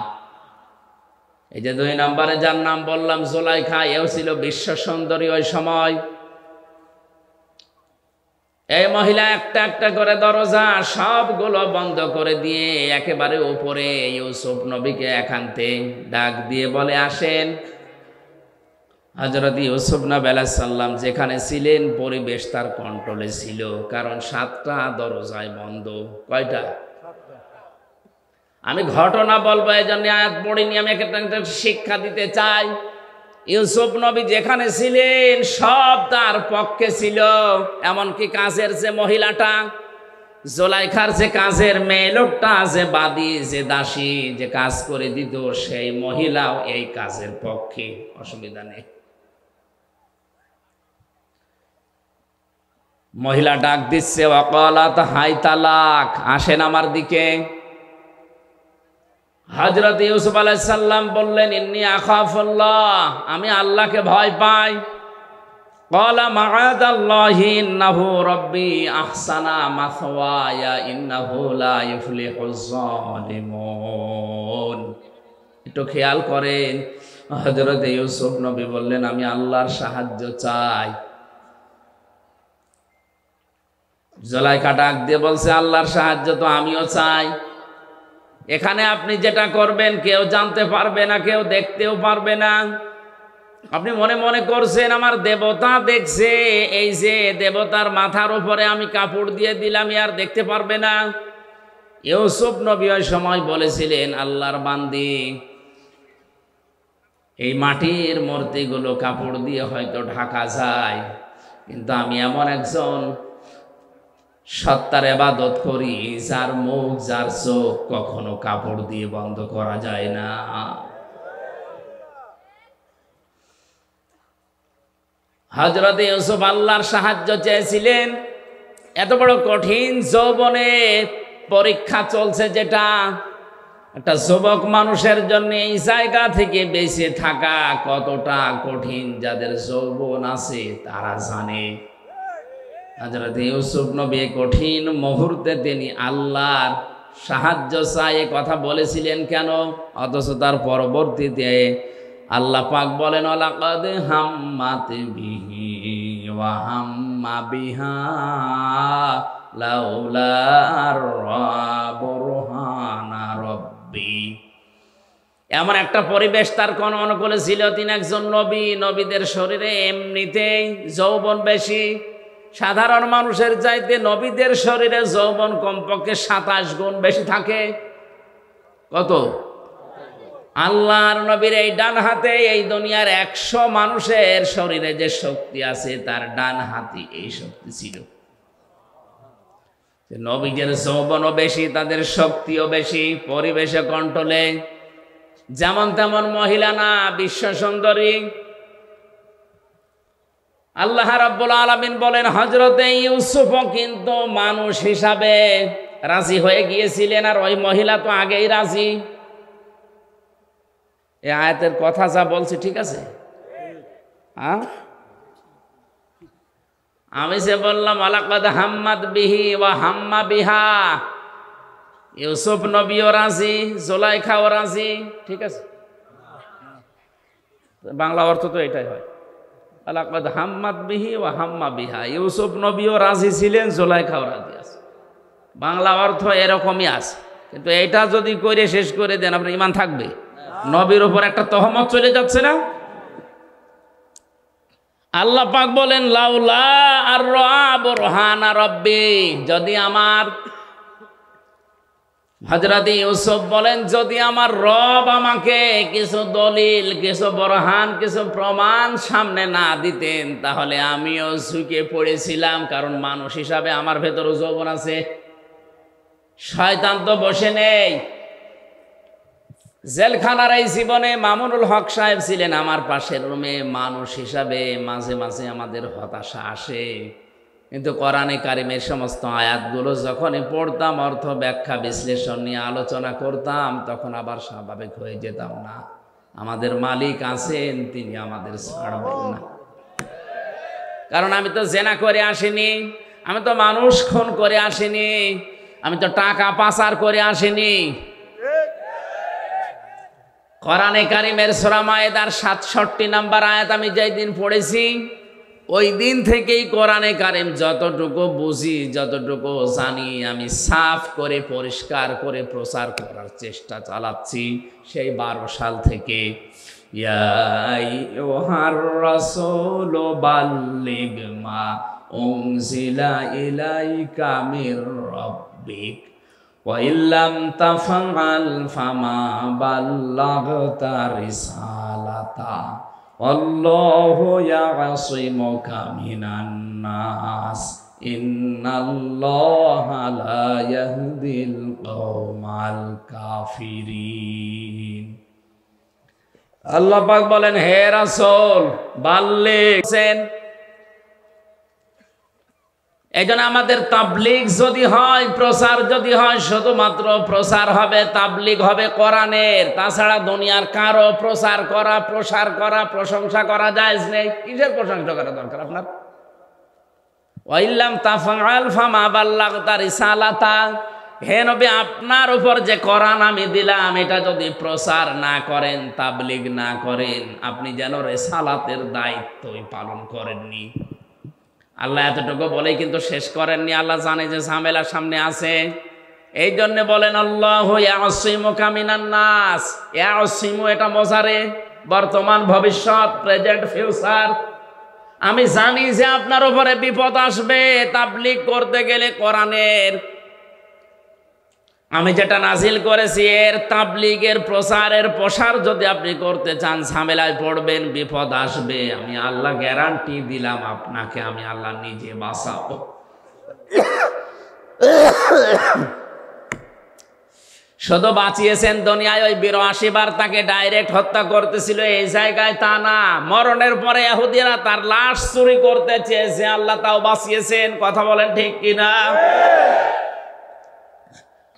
এই যে 2 নাম্বারে যার নাম বললাম জুলাইখা, এও ছিল বিশ্ব সুন্দরী ওই সময়। এই মহিলা একটা একটা করে দরজা সবগুলো বন্ধ করে দিয়ে একেবারে উপরে ইউসুফ নবীকে একান্তে ডাক দিয়ে বলে, আসেন। হযরত ইউসুফ নবী আলাইহিস সালাম যেখানে ছিলেন পরিবেশ তার কন্ট্রোলে ছিল, কারণ 7টা দরজায় বন্ধ। কয়টা? আমি ঘটনা বলবো, এই জন্য আয়াত পড়িনি, আমি একটা শিক্ষা দিতে চাই। ইউসুফ নবী যেখানে ছিলেন সব তার পক্ষে ছিল, এমনকি কাজের যে মহিলাটা, জুলাইখার যে কাজের মেয়ে লোকটা, যে বাদী, যে দাসী, যে কাজ করে দিত, সেই মহিলাও এই কাজের পক্ষে, অসুবিধা নেই। মহিলা ডাক দিচ্ছে, ওয়াকালাত হাইতা লাক, আসেন আমার দিকে। হযরত ইউসুফ আলাইহিস সালাম বললেন, ইন্নী আখাফুল্লাহ, আমি আল্লাহকে ভয় পাই। ক্বালা মাআদাল্লাহি ইন্নাহু রাব্বি আহসানা মাসওয়ায়া ইন্নাহু লা ইফলিহুজ জালিমুন। একটু খেয়াল করেন, হযরত ইউসুফ নবী বললেন, আমি আল্লাহর সাহায্য চাই। জুলাইখা ডাক দিয়ে বলছে, আল্লাহর সাহায্য তো আমিও চাই। এখানে আপনি যেটা করবেন কেউ জানতে পারবে না, কেউ দেখতেও পারবে না। আপনি মনে মনে করছেন আমার দেবতা দেখছে, এই যে দেবতার মাথার উপরে আমি কাপড় দিয়ে দিলাম, আর দেখতে পারবে না। ইউসুফ নবী ওই সময় বলেছিলেন, আল্লাহর বান্দি, এই মাটির মূর্তিগুলো কাপড় দিয়ে হয়তো ঢাকা যায়, কিন্তু আমি এমন একজন সত্তার ইবাদত করি, যার মুখ, যার চোখ কখনো কাপড় দিয়ে বন্ধ করা যায় না। হযরত ইউসুফ আল্লাহর সাহায্য চেয়েছিলেন। এত বড় কঠিন যৌবনে পরীক্ষা চলছে, যেটা একটা যুবক মানুষের জন্য এই জায়গা থেকে বেঁচে থাকা কতটা কঠিন, যাদের যৌবন আছে তারা জানে। হযরত ইউসুফ নবী কঠিন মুহূর্তে তিনি আল্লাহর সাহায্য চাই কথা বলেছিলেন কেন? অথচ তার পরবর্তীতে আল্লাহ পাক বলেন, লাকাদ হাম্মাত বিহি ওয়া হাম্মা বিহা লাউলা বুরহানা রাব্বি। এমন একটা পরিবেশ তার কোন অনুকূলে ছিল। তিনি একজন নবী, নবীদের শরীরে এমনিতেই যৌবন বেশি। সাধারণ মানুষের চাইতে নবীদের শরীরে যৌবন কমপক্ষে 27 গুণ বেশি থাকে। কত? আল্লাহর নবীর এই ডান হাতে এই দুনিয়ার 100 মানুষের শরীরে যে শক্তি আছে, তার ডান হাতে এই শক্তি ছিল। নবীদের যৌবনও বেশি, তাদের শক্তিও বেশি, পরিবেশে কন্ট্রোলে। যেমন তেমন মহিলা না, বিশ্ব সুন্দরী। আল্লাহ রাব্বুল আলামিন বলেন, হযরতে ইউসুফও কিন্তু মানুষ হিসাবে রাজি হয়ে গিয়েছিলেন, আর ওই মহিলা তো আগেই রাজি। এই আয়াতের কথা যা বলছি ঠিক আছে? হ্যাঁ, আমি যে বললাম লাকাদ হাম্মাত বিহি ওয়া হাম্মা বিহা, ইউসুফ নবীও রাজি, জুলাইখাও রাজি, ঠিক আছে। বাংলা অর্থ তো এটাই হয়, লাকাদ হাম্মাত বিহি ওয়া হাম্মা বিহা। ইউসুফ নবীও রাজি ছিলেন, জুলাইখাও রাজি আছে। বাংলা অর্থ এরকমই আছে, কিন্তু এটা যদি করে শেষ করে দেন আপনার ঈমান থাকবে? নবীর উপর একটা তহমত চলে যাচ্ছে না? আল্লাহ পাক বলেন লাউলা আর বুরহানা রব্বি, যদি আমার, হযরত ইউসুফ বলেন যদি আমার রব আমাকে কিছু দলিল, কিছু বুরহান, কিছু প্রমাণ সামনে না দিতেন তাহলে আমিও ঝুঁকে পড়েছিলাম। কারণ মানুষ হিসাবে আমার ভেতরও যৌবন আছে, শয়তান তো বসে নেই। জেলখানার এই জীবনে মামুনুল হক সাহেব ছিলেন আমার পাশের রুমে, মানুষ হিসাবে মাঝে মাঝে আমাদের হতাশা আসে, কিন্তু কোরআনে কারিমের সমস্ত আয়াতগুলো যখনই পড়তাম, অর্থ ব্যাখ্যা বিশ্লেষণ নিয়ে আলোচনা করতাম, তখন আবার স্বাভাবিক হয়ে যেতাম না। আমাদের মালিক আছেন, তিনি আমাদের ছাড়বেন না। কারণ আমি তো জেনা করে আসিনি, আমি তো মানুষ খুন করে আসিনি, আমি তো টাকা পাচার করে আসিনি। কোরআনে কারিমের সূরা মায়েদার 67 নম্বর আয়াত আমি যেই দিন পড়েছি, ওই দিন থেকেই কোরআনে কারিম যতটুকু বুঝি, যতটুকু জানি, আমি সাফ করে পরিষ্কার করে প্রচার করার চেষ্টা চালাচ্ছি সেই 12 সাল থেকে। ইয়া আইয়ুহার রাসূলু বাল্লিগ মা উনজিলা ইলাইকা মির রাব্বিক ওয়া ইল্লাম তাফআল ফামা বাল্লাগতা রিসালাতা আল্লাহু ইয়াসিমুকা মিনান নাস ইন্নাল্লাহা লা ইয়াহদিল কওমাল কাফিরিন। আল্লাহ পাক বলেন, হে রাসূল বাল্লিগছেন। এইজন্য আমাদের তাবলীগ যদি হয়, প্রচার যদি হয়, শুধুমাত্র প্রচার হবে, তাবলীগ হবে কোরআনের। তাছাড়া দুনিয়ার কারো প্রচার করা, প্রসার করা, প্রশংসা করা জায়েজ নেই। কিসের প্রশংসা করা দরকার আপনার? ওয়া ইল্লাম তাফআল ফামা বাল্লাগতা রিসালাতা, হে নবী আপনার উপর যে কোরআন আমি দিলাম, এটা যদি প্রচার না করেন, তাবলীগ না করেন, আপনি যেন রিসালাতের দায়িত্বই পালন করেননি। আল্লাহ এতটুকু বলেই কিন্তু শেষ করেননি। আল্লাহ জানে যে ঝামেলা সামনে আছে, এই জন্য বলেন আল্লাহু ইয়াসিমুকা মিনান নাস। ইয়াসিমু এটা মোজারে, বর্তমান, ভবিষ্যৎ, প্রেজেন্ট, ফিউচার। আমি জানি যে আপনার উপরে বিপদ আসবে তাবলীগ করতে গেলে কোরআনের। আমি যেটা নাজিল করেছি এর তাবলীগের, প্রচারের, প্রসার যদি আপনি করতে চান, ঝামেলায় পড়বেন, বিপদ আসবে। আমি আল্লাহ গ্যারান্টি দিলাম আপনাকে, আমি আল্লাহ নিজে বাঁচাবো। শুধু বাঁচিয়েছেন দুনিয়ায়, ওই 82 বার তাকে ডাইরেক্ট হত্যা করতেছিল, এই জায়গায় তা না। মরণের পরে ইহুদিরা তার লাশ চুরি করতে চেয়েছে, আল্লাহ তাও বাঁচিয়েছেন। কথা বলেন ঠিক কিনা?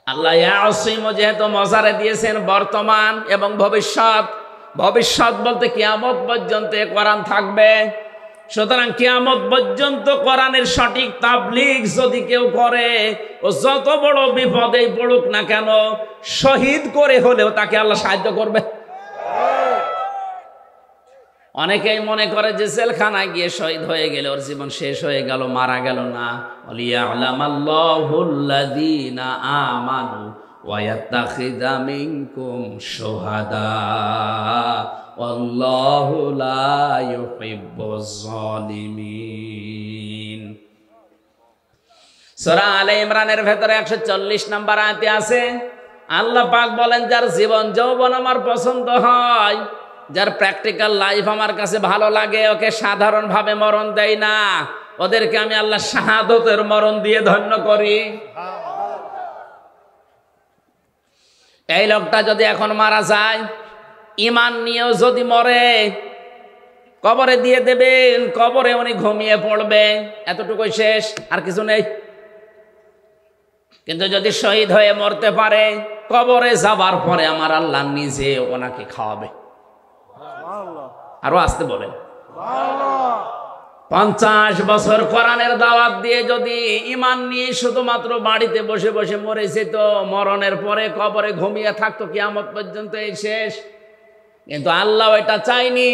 আল্লাহ ইয়াসিমু যেহেতু মজারে দিয়েছেন বর্তমান এবং ভবিষ্যৎ, ভবিষ্যৎ বলতে কিয়ামত পর্যন্ত কোরআন থাকবে। সুতরাং কিয়ামত পর্যন্ত কোরআনের সঠিক তাবলীগ যদি কেউ করে, ও যত বড় বিপদেই পড়ুক না কেন, শহীদ করে হলেও তাকে আল্লাহ সাহায্য করবে। অনেকেই মনে করে যে জেলখানায় গিয়ে শহীদ হয়ে গেলে ওর জীবন শেষ হয়ে গেল, মারা গেল না। ওয়ালিয়ালামাল্লাহুল্লাযীনা আমানু ওয়া ইয়াত্তাখিযা মিনকুম শুহাদা ওয়াল্লাহু লা ইউহিব্বুজ যালিমিন। সূরা আলে ইমরানের ভেতরে 140 নম্বর আয়াতে আছে, আল্লাহ পাক বলেন যার জীবন যৌবন আমার পছন্দ হয়, যার প্র্যাকটিক্যাল লাইফ আমার কাছে ভালো লাগে, ওকে সাধারণভাবে মরণ দেয় না, ওদেরকে আমি আল্লাহ শাহাদতের মরণ দিয়ে ধন্য করি। এই লোকটা যদি এখন মারা যায়, ঈমান নিয়েও যদি মরে, কবরে দিয়ে দেবেন, কবরে উনি ঘুমিয়ে পড়বে, এতটুকুই শেষ, আর কিছু নেই। কিন্তু যদি শহীদ হয়ে মরতে পারে, কবরে যাবার পরে আমার আল্লাহ নিজে ওনাকে খাওয়াবে। আরো আসতে বলেন। 50 বছর কোরআনের দাওয়াত দিয়ে যদি ঈমান নিয়ে শুধুমাত্র বাড়িতে বসে বসে মরেছে, তো মরণের পরে কবরে ঘুমিয়ে থাকতো কিয়ামত পর্যন্ত, এই শেষ। কিন্তু আল্লাহ এটা চাইনি।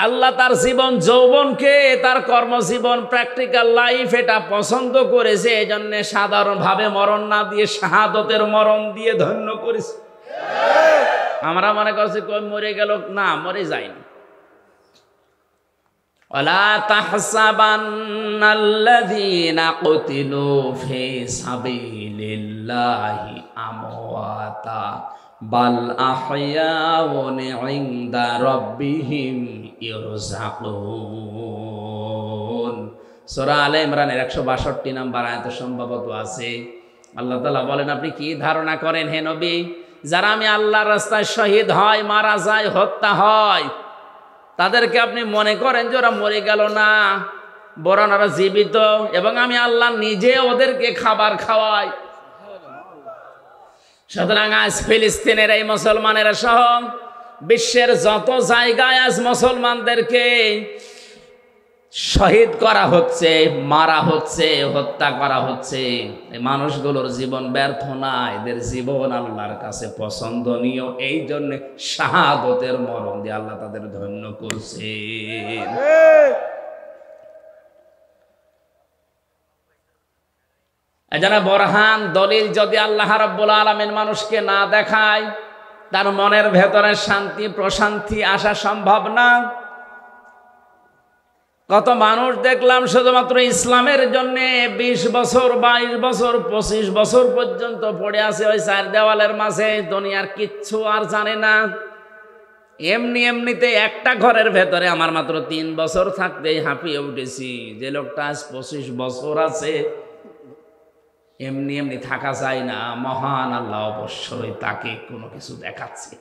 আল্লাহ তার জীবন যৌবনকে, তার কর্মজীবন, প্র্যাকটিক্যাল লাইফ এটা পছন্দ করেছে। এই জন্য সাধারণভাবে মরণ না দিয়ে শাহাদতের মরণ দিয়ে ধন্য করেছে। আমরা মনে করছি কই মরে গেল, না, মরে যায়নি। ওয়ালা তাহসাবান্নাল্লাযীনা কুতিলু ফি সাবিলিল্লাহি আমওয়াতা বাল আহইয়াউন ইনদা রাব্বিহিম ইরযাকুন। সূরা আলে ইমরানের 162 নম্বর আয়াতে সম্ভবত আছে। আল্লাহ তাআলা বলেন, আপনি কি ধারণা করেন হে নবী, যারা আমি আল্লাহর রাস্তায় শহীদ হয়, মারা যায়, হত্যা হয়, তাদেরকে আপনি মনে করেন যে ওরা মরে গেল? না, বরং ওরা জীবিত, এবং আমি আল্লাহ নিজে ওদেরকে খাবার খাওয়াই। সুতরাং আজ ফিলিস্তিনের এই মুসলমানেরা সহ বিশ্বের যত জায়গায় আজ মুসলমানদেরকে শহীদ করা হচ্ছে, মারা হচ্ছে, হত্যা করা হচ্ছে, এই মানুষগুলোর জীবন ব্যর্থ না, এদের জীবন আল্লাহর কাছে পছন্দনীয়। এই জন্য শাহাদতের মরণ দিয়ে আল্লাহ তাদের ধন্য করছেন। এজন্য বরহান, দলিল যদি আল্লাহ রাব্বুল আলামিন মানুষকে না দেখায়, তার মনের ভেতরে শান্তি প্রশান্তি আসা সম্ভব না। কত মানুষ দেখলাম শুধুমাত্র ইসলামের জন্য 20 বছর, 22 বছর, 25 বছর পর্যন্ত পড়ে আছে ওই চার দেওয়ালের মাঝে, দুনিয়ার কিচ্ছু আর জানে না। এমনিতে একটা ঘরের ভেতরে আমার মাত্র 3 বছর থাকতেই হাঁপিয়ে উঠেছি। যে লোকটা আজ 25 বছর আছে, এমনি থাকা যায় না। মহান আল্লাহ অবশ্যই তাকে কোনো কিছু দেখাচ্ছে।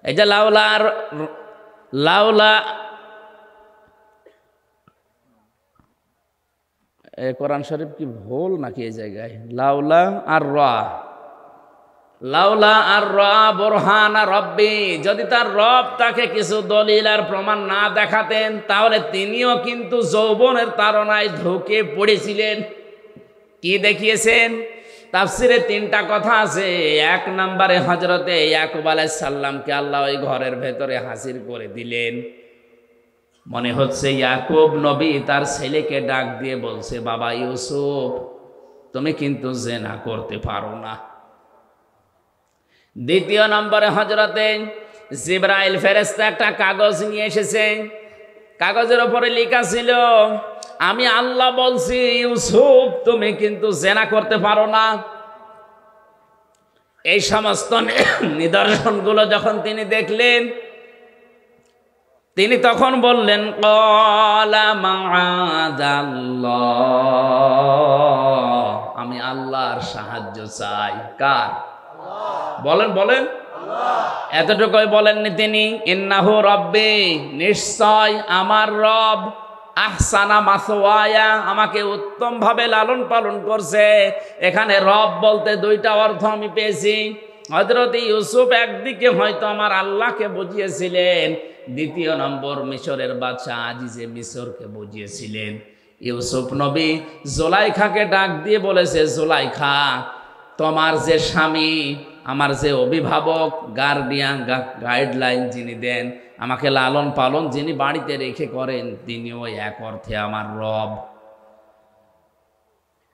এই যে লাউলা কোরআন শরীফ কি ভুল নাকি এই জায়গায়? লাউলা আর রা বুরহানা রব্বি, যদি তার রব তাকে কিছু দলিল আর প্রমাণ না দেখাতেন, তাহলে তিনিও কিন্তু যৌবনের তাড়নায় ঢুকে পড়েছিলেন। কি দেখিয়েছেন? তাফসিরে 3টা কথা আছে। 1 নম্বরে হযরতে ইয়াকুব আলাইহিস সালামকে আল্লাহ ওই ঘরের ভেতরে হাজির করে দিলেন। মনে হচ্ছে ইয়াকুব নবী তার ছেলেকে ডাক দিয়ে বলছে, বাবা ইউসুফ, তুমি কিন্তু জিনা করতে পারো না। 2 নম্বরে হযরতে জিবরাইল ফেরেশতা একটা কাগজ নিয়ে এসেছেন। কাগজের উপরে লেখা ছিল, আমি আল্লাহ বলছি ইউসুফ, তুমি কিন্তু জিনা করতে পারো না। এই সমস্ত নিদর্শনগুলো যখন তিনি দেখলেন, তিনি তখন বললেন, ক্বালা মাআযাল্লাহ, আমি আল্লাহর সাহায্য চাই। কার? বলেন এতটুকুই বলেননি তিনি। ইন্নাহু রব্বি, নিশ্চয় আমার রব, আহসানা মাসওয়ায়া, আমাকে উত্তম ভাবে লালন পালন করছে। এখানে রব বলতে 2টা অর্থ আমি পেয়েছি। হযরত ইউসুফ একদিকে হয়তো আমার আল্লাহকে বুঝিয়েছিলেন, 2 নম্বর মিশরের বাদশা আজিজে মিশরকে বুঝিয়েছিলেন। ইউসুফ নবী জুলাইখাকে ডাক দিয়ে বলেছে, জুলাইখা, তোমার যে স্বামী, আমার যে অভিভাবক, গার্ডিয়ান, গাইডলাইন যিনি দেন, আমাকে লালন পালন যিনি বাড়িতে রেখে করেন, তিনিও এক অর্থে আমার রব।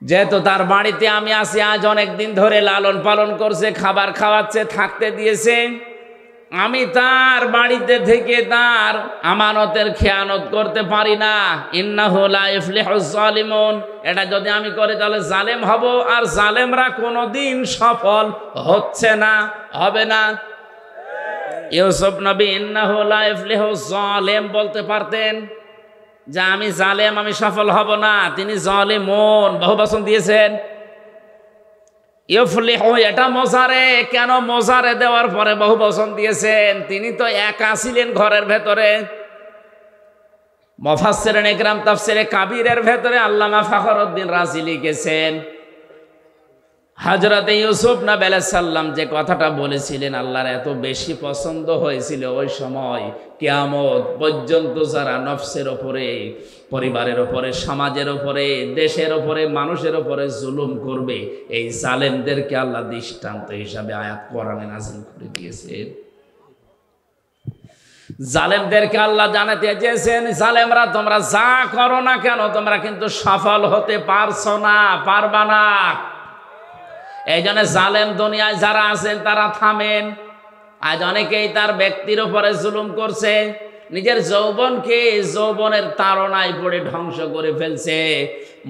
যেহেতু তার বাড়িতে আমি আছি, আজ অনেক দিন ধরে লালন পালন করছে, খাবার খাওয়াচ্ছে, থাকতে দিয়েছে, আমি তার বাড়িতে থেকে তার আমানতের খেয়ানত করতে পারি না। ইন্নাহু লা ইফলিহুজ জালিমুন, এটা যদি আমি করি তাহলে জালেম হব, আর জালেমরা কোনোদিন সফল হচ্ছে না, হবে না। ইউসুফ নবী ইন্নাহু লা ইফলিহুজ জালিম বলতে পারতেন, যে আমি জালেম, আমি সফল হব না। তিনি জালিমুন বহুবচন দিয়েছেন। ইফলিহু এটা মোজারে, কেন মোজারে দেওয়ার পরে বহুবচন দিয়েছেন? তিনি তো একা ছিলেন ঘরের ভেতরে। মুফাসসিরিন ইকরাম তাফসিরে কাবীরের ভেতরে আল্লামা ফখরউদ্দীন রাজি লিখেছেন, হযরতে ইউসুফ নবী আলাইহিস সালাম যে কথাটা বলেছিলেন আল্লাহর এত বেশি পছন্দ হয়েছিল ওই সময় কিয়ামত পর্যন্ত যারা নফসের উপরে, পরিবারের উপরে, সমাজের উপরে, দেশের উপরে, মানুষের উপরে জুলুম করবে এই জালেমদেরকে আল্লাহ দৃষ্টান্ত হিসাবে আয়াত কোরআনে নাযিল করে দিয়েছেন। জালেমদেরকে আল্লাহ জানাতে চেয়েছেন, জালেমরা তোমরা যা করো না কেন তোমরা কিন্তু সফল হতে পারছো না, পারবা না। এই জন্য জালেম দুনিয়ায় যারা আছেন তারা থামেন। আজ অনেকেই তার ব্যক্তির উপরে জুলুম করছে, নিজের যৌবনকে যৌবনের তাড়নায় পড়ে ধ্বংস করে ফেলছে।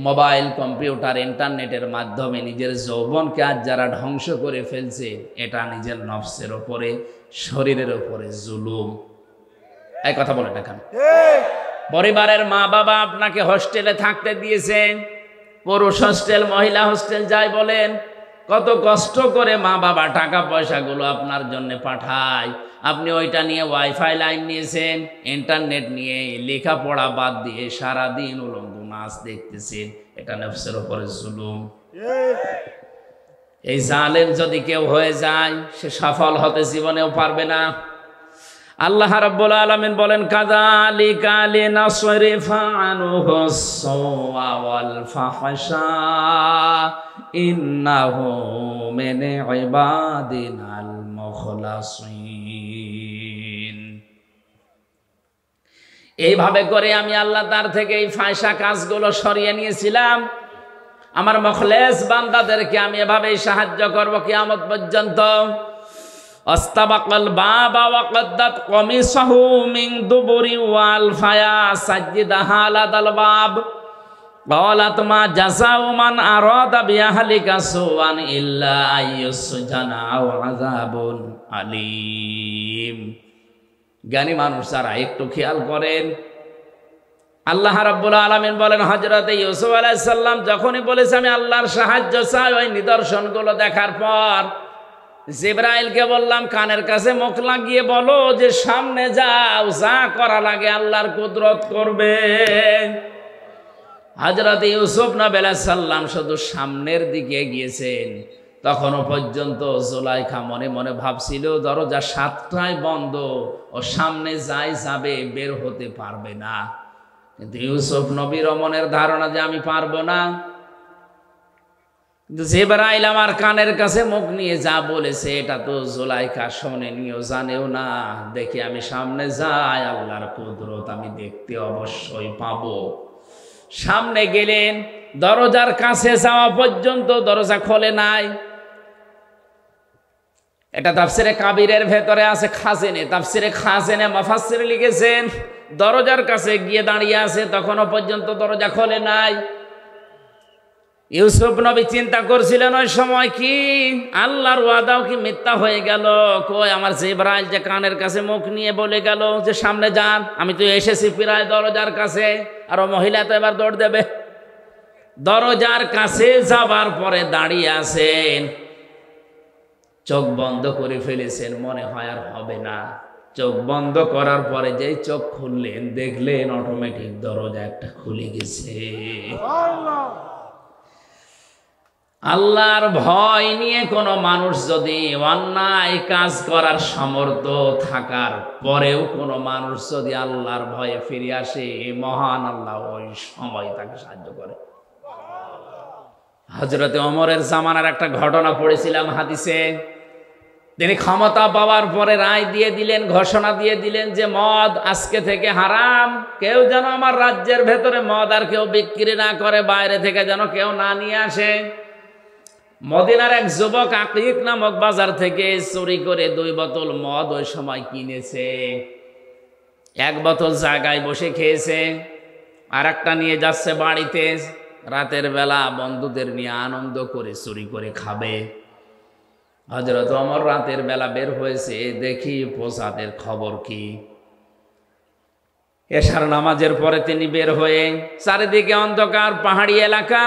মোবাইল, কম্পিউটার, ইন্টারনেটের মাধ্যমে নিজের যৌবনকে আজ যারা ধ্বংস করে ফেলছে এটা নিজের নফসের উপরে, শরীরের উপরে জুলুম। এই কথা বলে না কেন? পরিবারের মা বাবা আপনাকে হোস্টেলে থাকতে দিয়েছে, পুরুষ হোস্টেল, মহিলা হোস্টেল যাই বলেন, কত কষ্ট করে মা বাবা টাকা পয়সাগুলো আপনার জন্য পাঠায়। আপনি ওইটা নিয়ে ওয়াইফাই লাইন নিয়েছেন, ইন্টারনেট নিয়ে লেখাপড়া বাদ দিয়ে সারাদিন উলঙ্গ নাচ দেখতেছেন। এটা নফসের উপরে জুলুম। এই জালেম যদি কেউ হয়ে যায় সে সফল হতে জীবনেও পারবে না। আল্লাহ রাব্বুল আলামিন বলেন, কাযালিকা লিনাসরিফা আনহুস সুওয়া ওয়াল ফাহশা ইন্নাহু মিন ইবাদিনাল মুখলাসিন। এইভাবে করে আমি আল্লাহ তার থেকে এই ফায়সা কাজগুলো সরিয়ে নিয়েছিলাম। আমার মুখলেস বান্দাদেরকে আমি এভাবেই সাহায্য করব কিয়ামত পর্যন্ত। আস্তাবাকাল বাবা ওয়া কদ্দাত কমিসাহু মিন দুবুরি ওয়াল ফায়া সাজ্জিদাহা আলাল বাব ক্বালাত মা জাযাউ মান আরাদা বিআহলিকা সুআন ইল্লা আইয়ুসজানা আও আযাবুন আলীম। জ্ঞানী মানুষ যারা একটু খেয়াল করেন, আল্লাহ রাব্বুল আলামিন বলেন, হযরতে ইউসুফ আলাইহিস সালাম যখনই বলেছে আমি আল্লাহর সাহায্য চাই, ওই নিদর্শনগুলো দেখার পর জিবরাইলকে বললাম কানের কাছে মুখ লাগিয়ে বলো যে সামনে যাও, যা করা লাগে আল্লাহর কুদরত করবে। হযরত ইউসুফ নবী আলাইহিস সালাম শুধু সামনের দিকে গিয়েছেন। তখনও পর্যন্ত জুলাইখা মনে মনে ভাবছিল দরজা 7টায় বন্ধ, ও সামনে যাই যাবে, বের হতে পারবে না। কিন্তু ইউসুফ নবীর মনের ধারণা যে আমি পারবো না। জিবরাইল আমার কানের কাছে মুখ নিয়ে যা বলেছে এটা তো জুলাইখা শোনেনিও, জানেও না। দেখি আমি সামনে যাই, আল্লাহর কুদরত আমি দেখতে অবশ্যই পাবো। সামনে গেলেন, দরজার কাছে যাওয়া পর্যন্ত দরজা খোলে নাই। এটা তাফসিরে কাবিরের ভেতরে আছে, খাজেনে, তাফসিরে খাজেনে মুফাসসির লিখেছেন দরজার কাছে গিয়ে দাঁড়িয়ে আছে, তখনও পর্যন্ত দরজা খোলে নাই। ইউসুফ নবী চিন্তা করছিলেন ওই সময় কি আল্লাহর ওয়াদাও কি মিথ্যা হয়ে গেল? কই আমার জিবরাইল যে কানের কাছে মুখ নিয়ে বলে গেল যে সামনে যান, আমি তো এসেছি প্রায় দরজার কাছে, আর ও মহিলা তো এবার দৌড় দেবে। দরজার কাছে যাবার পরে দাঁড়িয়ে আছেন, চোখ বন্ধ করে ফেলেছেন, মনে হয় আর হবে না। চোখ বন্ধ করার পরে যেই চোখ খুললেন দেখলেন অটোমেটিক দরজা একটা খুলে গেছে। আল্লাহর ভয় নিয়ে কোনো মানুষ যদি অন্যায় কাজ করার সামর্থ্য থাকার পরেও কোনো মানুষ যদি আল্লাহর ভয়ে ফিরে আসে, মহান আল্লাহ ওই সময় তাকে সাহায্য করে। হযরতে ওমরের জামানার একটা ঘটনা পড়েছিলাম হাদিসে। তিনি ক্ষমতা পাওয়ার পরে রায় দিয়ে দিলেন, ঘোষণা দিয়ে দিলেন যে মদ আজকে থেকে হারাম। কেউ যেন আমার রাজ্যের ভেতরে মদ আর কেউ বিক্রি না করে, বাইরে থেকে যেন কেউ না নিয়ে আসে। মদিনার এক যুবক আকিক নামক বাজার থেকে চুরি করে 2 বোতল মদ ওই সময় কিনেছে। 1 বোতল জায়গায় বসে খেয়েছে, আর একটা নিয়ে যাচ্ছে বাড়িতে। রাতের বেলা বন্ধুদের নিয়ে আনন্দ করে চুরি করে খাবে। হযরত ওমর রাতের বেলা বের হয়েছে, দেখি প্রসাদের খবর কি। এশার নামাজের পরে তিনি বের হয়ে, চারিদিকে অন্ধকার, পাহাড়ি এলাকা।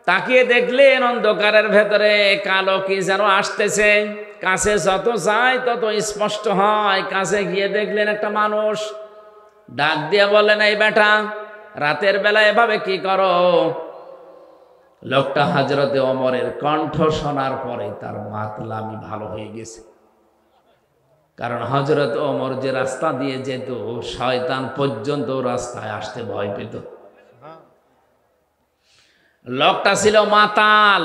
তাকিয়ে দেখলেন অন্ধকারের ভেতরে কালো কি যেন আসতেছে। কাছে যত যায় তত স্পষ্ট হয়। কাছে গিয়ে দেখলেন একটা মানুষ। ডাক দিয়ে বললেন, এই বেটা, রাতের বেলা এভাবে কি করো? লোকটা হযরতে ওমরের কণ্ঠ শোনার পরে তার মাতলামি ভালো হয়ে গেছে। কারণ হযরত ওমর যে রাস্তা দিয়ে যেত, শয়তান পর্যন্ত রাস্তায় আসতে ভয় পেত। লোকটা ছিল মাতাল।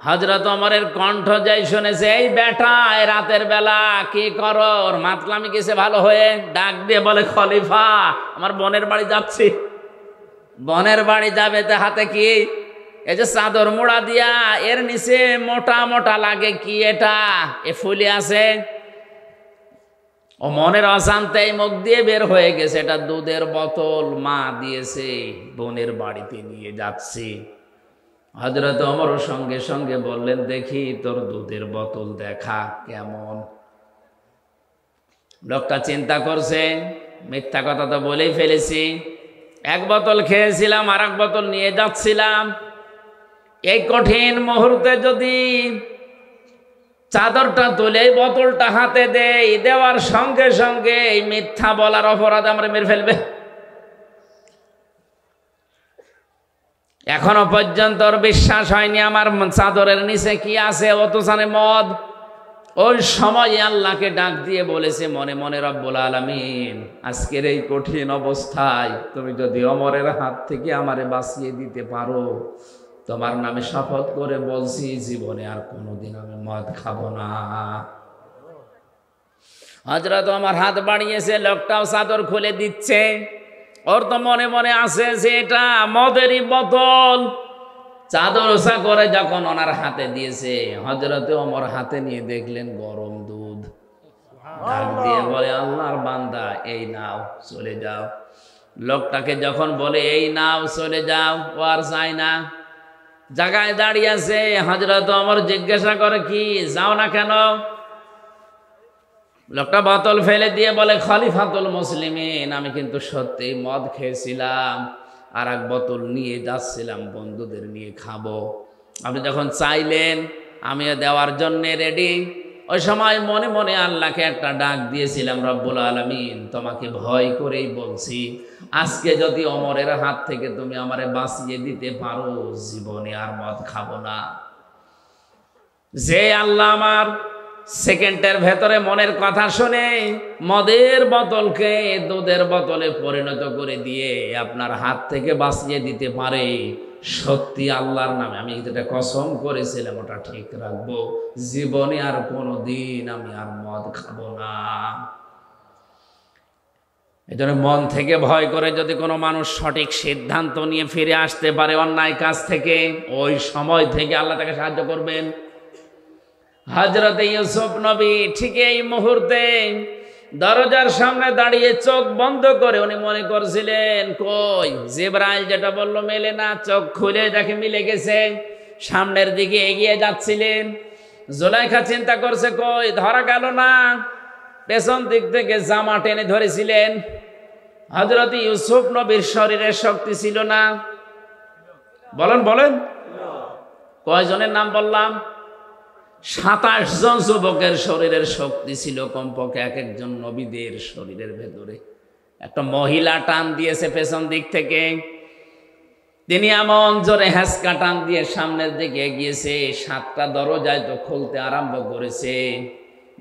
হযরত ওমরের কণ্ঠ যাই শুনেছে, এই বেটা রাতের বেলা কি করো? ওর মাতলামি গেছে ভালো হয়ে, ডাক দিয়ে বলে, খলিফা আমার বোনের বাড়ি যাচ্ছি। বোনের বাড়ি যাবে, তে হাতে কি? এই যে চাদর মোড়া দিয়া, এর নিচে মোটা মোটা লাগে কি এটা? এ ফুলে আছে। ও মনের অশান্তি মুখ দিয়ে বের হয়ে গেছে, এটা দুধের বোতল মা দিয়েছে, বোনের বাড়িতে নিয়ে যাচ্ছি। হযরত ওমর সঙ্গে সঙ্গে বললেন, দেখি তোর দুধের বোতল দেখা কেমন। লোকটা চিন্তা করছে, মিথ্যা কথা তো বলেই ফেলেছি, এক বোতল খেয়েছিলাম, আর এক বোতল নিয়ে যাচ্ছিলাম। এই কঠিন মুহূর্তে যদি চাদরটা তুলে বোতলটা হাতে দেই, দেওয়ার সঙ্গে সঙ্গে এই মিথ্যা বলার অপরাধ আমরা মেরে ফেলবে। এখনো পর্যন্ত ওর বিশ্বাস হয়নি আমার চাদরের নিচে কি আছে, ও তো জানে মদ। ওই সময় আল্লাহকে ডাক দিয়ে বলেছে মনে মনে, রব্বুল আলামিন, আজকের এই কঠিন অবস্থায় তুমি যদি ওমরের হাত থেকে আমারে বাঁচিয়ে দিতে পারো, তোমার নামে শপথ করে বলছি, জীবনে আর কোনোদিন আমি মদ খাবো না। হযরত ওমর হাত বাড়িয়েছে, লোকটাও চাদর খুলে দিচ্ছে। ওর তো মনে মনে আছে যে এটা মদেরই বোতল। চাদর ওসা করে যখন ওনার হাতে দিয়েছে, হযরতে ওমর হাতে নিয়ে দেখলেন গরম দুধ। ডাক দিয়ে বলে, আল্লাহর বান্দা, এই নাও, চলে যাও। লোকটাকে যখন বলে এই নাও চলে যাও, ও আর যায় না, জায়গায় দাঁড়িয়ে আছে। হযরত ওমর জিজ্ঞাসা করে, কি যাও না কেন? লোকটা বোতল ফেলে দিয়ে বলে, খলিফাতুল মুসলিমিন, আমি কিন্তু সত্যি মদ খেয়েছিলাম, আর এক বোতল নিয়ে যাচ্ছিলাম বন্ধুদের নিয়ে খাবো। আপনি যখন চাইলেন আমিও দেওয়ার জন্য রেডি। ওই সময় মনে মনে আল্লাহকে একটা ডাক দিয়েছিলাম, রব্বুল আলামিন, তোমাকে ভয় করেই বলছি, আজকে যদি ওমরের হাত থেকে তুমি আমারে বাঁচিয়ে দিতে পারো, জীবনে আর মদ খাবো না। যে আল্লাহ আমার সেকেন্ডের ভেতরে মনের কথা শুনে মদের বোতলকে দুধের বোতলে পরিণত করে দিয়ে আপনার হাত থেকে বাঁচিয়ে দিতে পারে, সত্যি আল্লাহর নামে আমি যেটা কসম করেছিলাম ওটা ঠিক রাখবো, জীবনে আর কোনোদিন আমি আর মদ খাবো না। এই জন্য মন থেকে ভয় করে যদি কোনো মানুষ সঠিক সিদ্ধান্ত নিয়ে ফিরে আসতে পারে অন্যায় কাজ থেকে, ওই সময় থেকে আল্লাহ তাকে সাহায্য করবেন। হযরত ইউসুফ নবী ঠিক এই মুহূর্তে দরজার সামনে দাঁড়িয়ে চোখ বন্ধ করে উনি মনে করছিলেন, কই জিবরাইল যেটা বললো মেলে না। চোখ খুলে দেখে মিলে গেছে। সামনের দিকে এগিয়ে যাচ্ছিলেন। জুলাইখা চিন্তা করছে, কই ধরা গেল না। পেছন দিক থেকে জামা টেনে ধরেছিলেন। হযরত ইউসুফ নবীর শরীরের শক্তি ছিল না। বলেন বলেন, কয়জনের নাম বললাম? 27 জন যুবকের শরীরের শক্তি ছিল কমপক্ষে। এক একজন নবীদের শরীরের ভেতরে একটা মহিলা টান দিয়েছে পেছন দিক থেকে। তিনি এমন জোরে হ্যাঁচকা টান দিয়ে সামনের দিকে এগিয়েছে, 7টা দরজায় তো খুলতে আরম্ভ করেছে।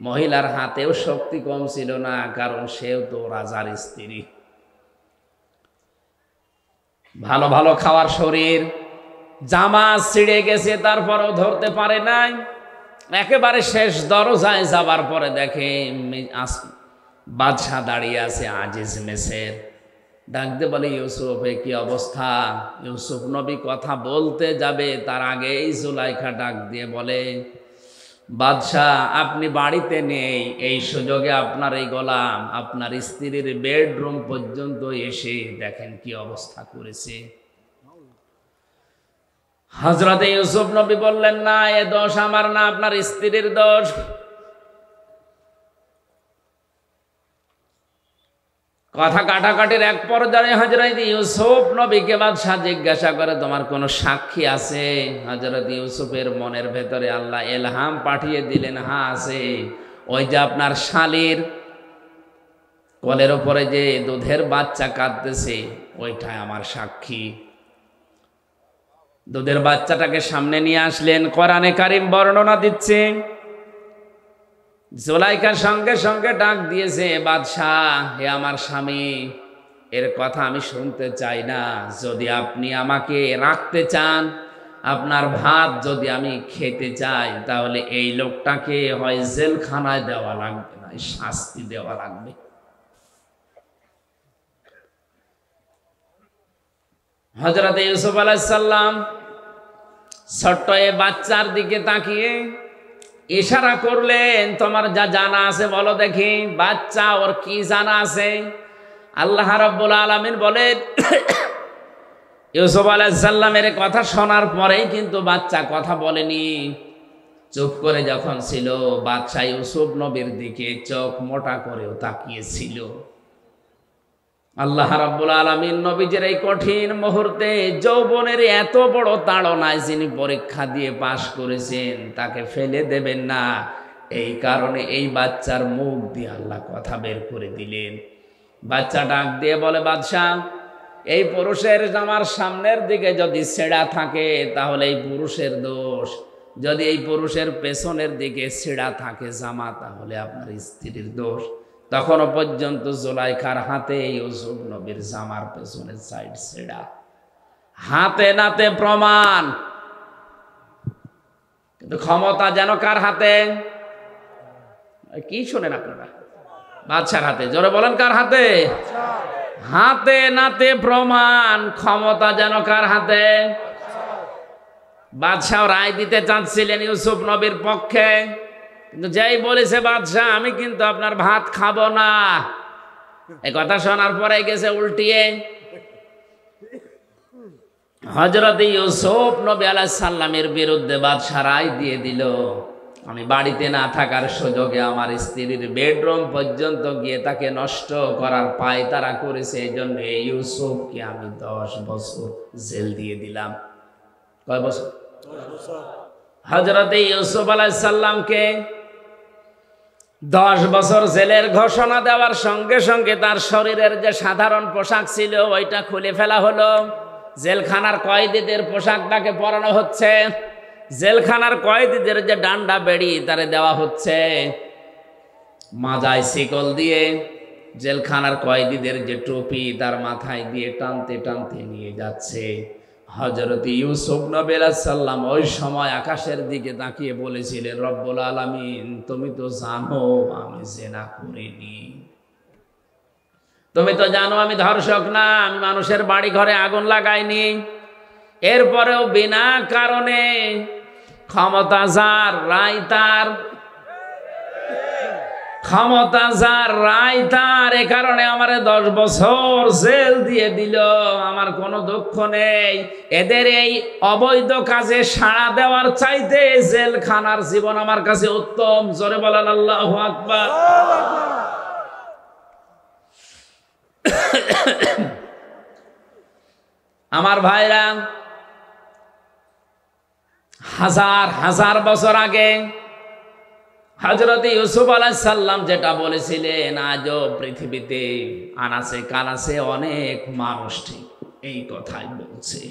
মহিলার হাতেও শক্তি কম ছিল না, কারণ সেও তো রাজার স্ত্রী। ভালো ভালো খাওয়ার শরীর, জামা ছিঁড়ে গেছে, তারপরও ধরতে পারে নাই। একেবারে শেষ দরজায় যাবার পরে দেখে বাদশাহ দাঁড়িয়ে আছে, আজিজ মেসের। ডাকতে বলে, ইউসুফ এ কি অবস্থা? ইউসুফ নবী কথা বলতে যাবে তার আগেই জুলাইখা ডাক দিয়ে বলে, বাদশাহ আপনি বাড়িতে নেই, এই সুযোগে আপনার এই গোলাম আপনার স্ত্রীর বেডরুম পর্যন্ত এসে দেখেন কি অবস্থা করেছে। হযরতে ইউসুফ নবী বললেন, না, এ দোষ আমার না, আপনার স্ত্রীর দোষ। কথা কাটাকাটির এক পর্যায়ে হযরত ইউসুফ নবীকে বাদশাহ জিজ্ঞাসা করে, তোমার কোনো সাক্ষী আছে? হযরত ইউসুফের মনের ভেতরে আল্লাহ ইলহাম পাঠিয়ে দিলেন, হ্যাঁ আছে। ওই যে আপনার শালীর কোলের উপরে যে দুধের বাচ্চা কাঁদতেছে, ওইটাই আমার সাক্ষী। দুধের বাচ্চাটাকে সামনে নিয়ে আসলেন। কোরআনে কারিম বর্ণনা দিচ্ছে, জুলাইখার সঙ্গে সঙ্গে ডাক দিয়েছে, বাদশাহ, হে আমার স্বামী, এর কথা আমি শুনতে চাই না। যদি আপনি আমাকে রাখতে চান, আপনার ভাত যদি আমি খেতে চাই, তাহলে এই লোকটাকে হয় জেলখানায় দেওয়া লাগবে, না শাস্তি দেওয়া লাগবে। হযরত ইউসুফ আলাইহিস সালাম ছোট্ট এই বাচ্চার দিকে তাকিয়ে ইশারা করলেন, তোমার যা জানা আছে বলো দেখি। বাচ্চা ওর কি জানা আছে? আল্লাহ রাব্বুল আলামিন বলেন, ইউসুফ আলাইহিস সালামের কথা শোনার পরেই কিন্তু বাচ্চা কথা বলেনি। চুপ করে যখন ছিল, বাদশা ইউসুফ নবীর দিকে চোখ মোটা করেও তাকিয়েছিল। আল্লাহ রাব্বুল আলামিন নবীজির এই কঠিন মুহূর্তে যৌবনের এত বড় তাড়নায় যিনি পরীক্ষা দিয়ে পাশ করেছেন, তাকে ফেলে দেবেন না, এই কারণে এই বাচ্চার মুখ দিয়ে আল্লাহ কথা বের করে দিলেন। বাচ্চা ডাক দিয়ে বলে, বাদশাহ, এই পুরুষের জামার সামনের দিকে যদি ছেঁড়া থাকে তাহলে এই পুরুষের দোষ, যদি এই পুরুষের পেছনের দিকে ছেঁড়া থাকে জামা, তাহলে আপনার স্ত্রীর দোষ। তখনও পর্যন্ত জুলাইখার হাতে ইউসুফ নবীর জামার পেছনের সাইড ছেঁড়া, হাতে নাতে প্রমাণ। কিন্তু ক্ষমতা যেন কার হাতে? কি শোনেন আপনারা? বাদশার হাতে। জোরে বলেন, কার হাতে? হাতে নাতে প্রমাণ। ক্ষমতা যেন কার হাতে? বাদশাহ রায় দিতে চাচ্ছিলেন ইউসুফ নবীর পক্ষে, কিন্তু যেই বলেছে বাদশাহ, আমি কিন্তু আপনার ভাত খাবো না, এই কথা শোনার পরে গেছে উল্টিয়ে। হযরত ইউসুফ নবী আলাইহিস সালামের বিরুদ্ধে বাদশাহ রায় দিয়ে দিল, আমি বাড়িতে না থাকার সুযোগে আমার স্ত্রীর বেডরুম পর্যন্ত গিয়ে তাকে নষ্ট করার পায়তারা করেছে, এই জন্য ইউসুফকে আমি 10 বছর জেল দিয়ে দিলাম। কয় বছর? হযরত ইউসুফ আলাইহিস সালামকে 10 বছর জেলের ঘোষণা দেওয়ার সঙ্গে সঙ্গে তার শরীরের যে সাধারণ পোশাক ছিল ওইটা খুলে ফেলা হলো। জেলখানার কয়েদিদের পোশাকটাকে পরানো হচ্ছে, জেলখানার কয়েদিদের যে ডান্ডা বেড়ি তারে দেওয়া হচ্ছে, মাজায় শিকল দিয়ে জেলখানার কয়েদিদের যে টুপি তার মাথায় দিয়ে টানতে টানতে নিয়ে যাচ্ছে। হযরত ইউসুফ নবী আলাইহিস সালাম ওই সময় আকাশের দিকে তাকিয়ে বলেছিলেন, রব্বুল আলামিন, তুমি তো জানো আমি জিনা করিনি, তুমি তো জানো আমি ধর্ষক না, আমি মানুষের বাড়ি ঘরে আগুন লাগাইনি। এরপরেও বিনা কারণে ক্ষমতা যার রায় তার, ক্ষমতা যার রায় তার, এ কারণে আমার 10 বছর জেল দিয়ে দিল। আমার কোনো দুঃখ নেই, এদের এই অবৈধ কাজে সাড়া দেওয়ার চাইতে জেলখানার জীবন আমার কাছে উত্তম। জোরে বলেন আল্লাহু আকবার। আমার ভাইরা, হাজার হাজার বছর আগে হযরত ইউসুফ আলাইহিস সালাম যেটা বলেছিলেন, আজও পৃথিবীতে আনাচে কানাচে অনেক মানুষ ঠিক এই কথাই বলছে।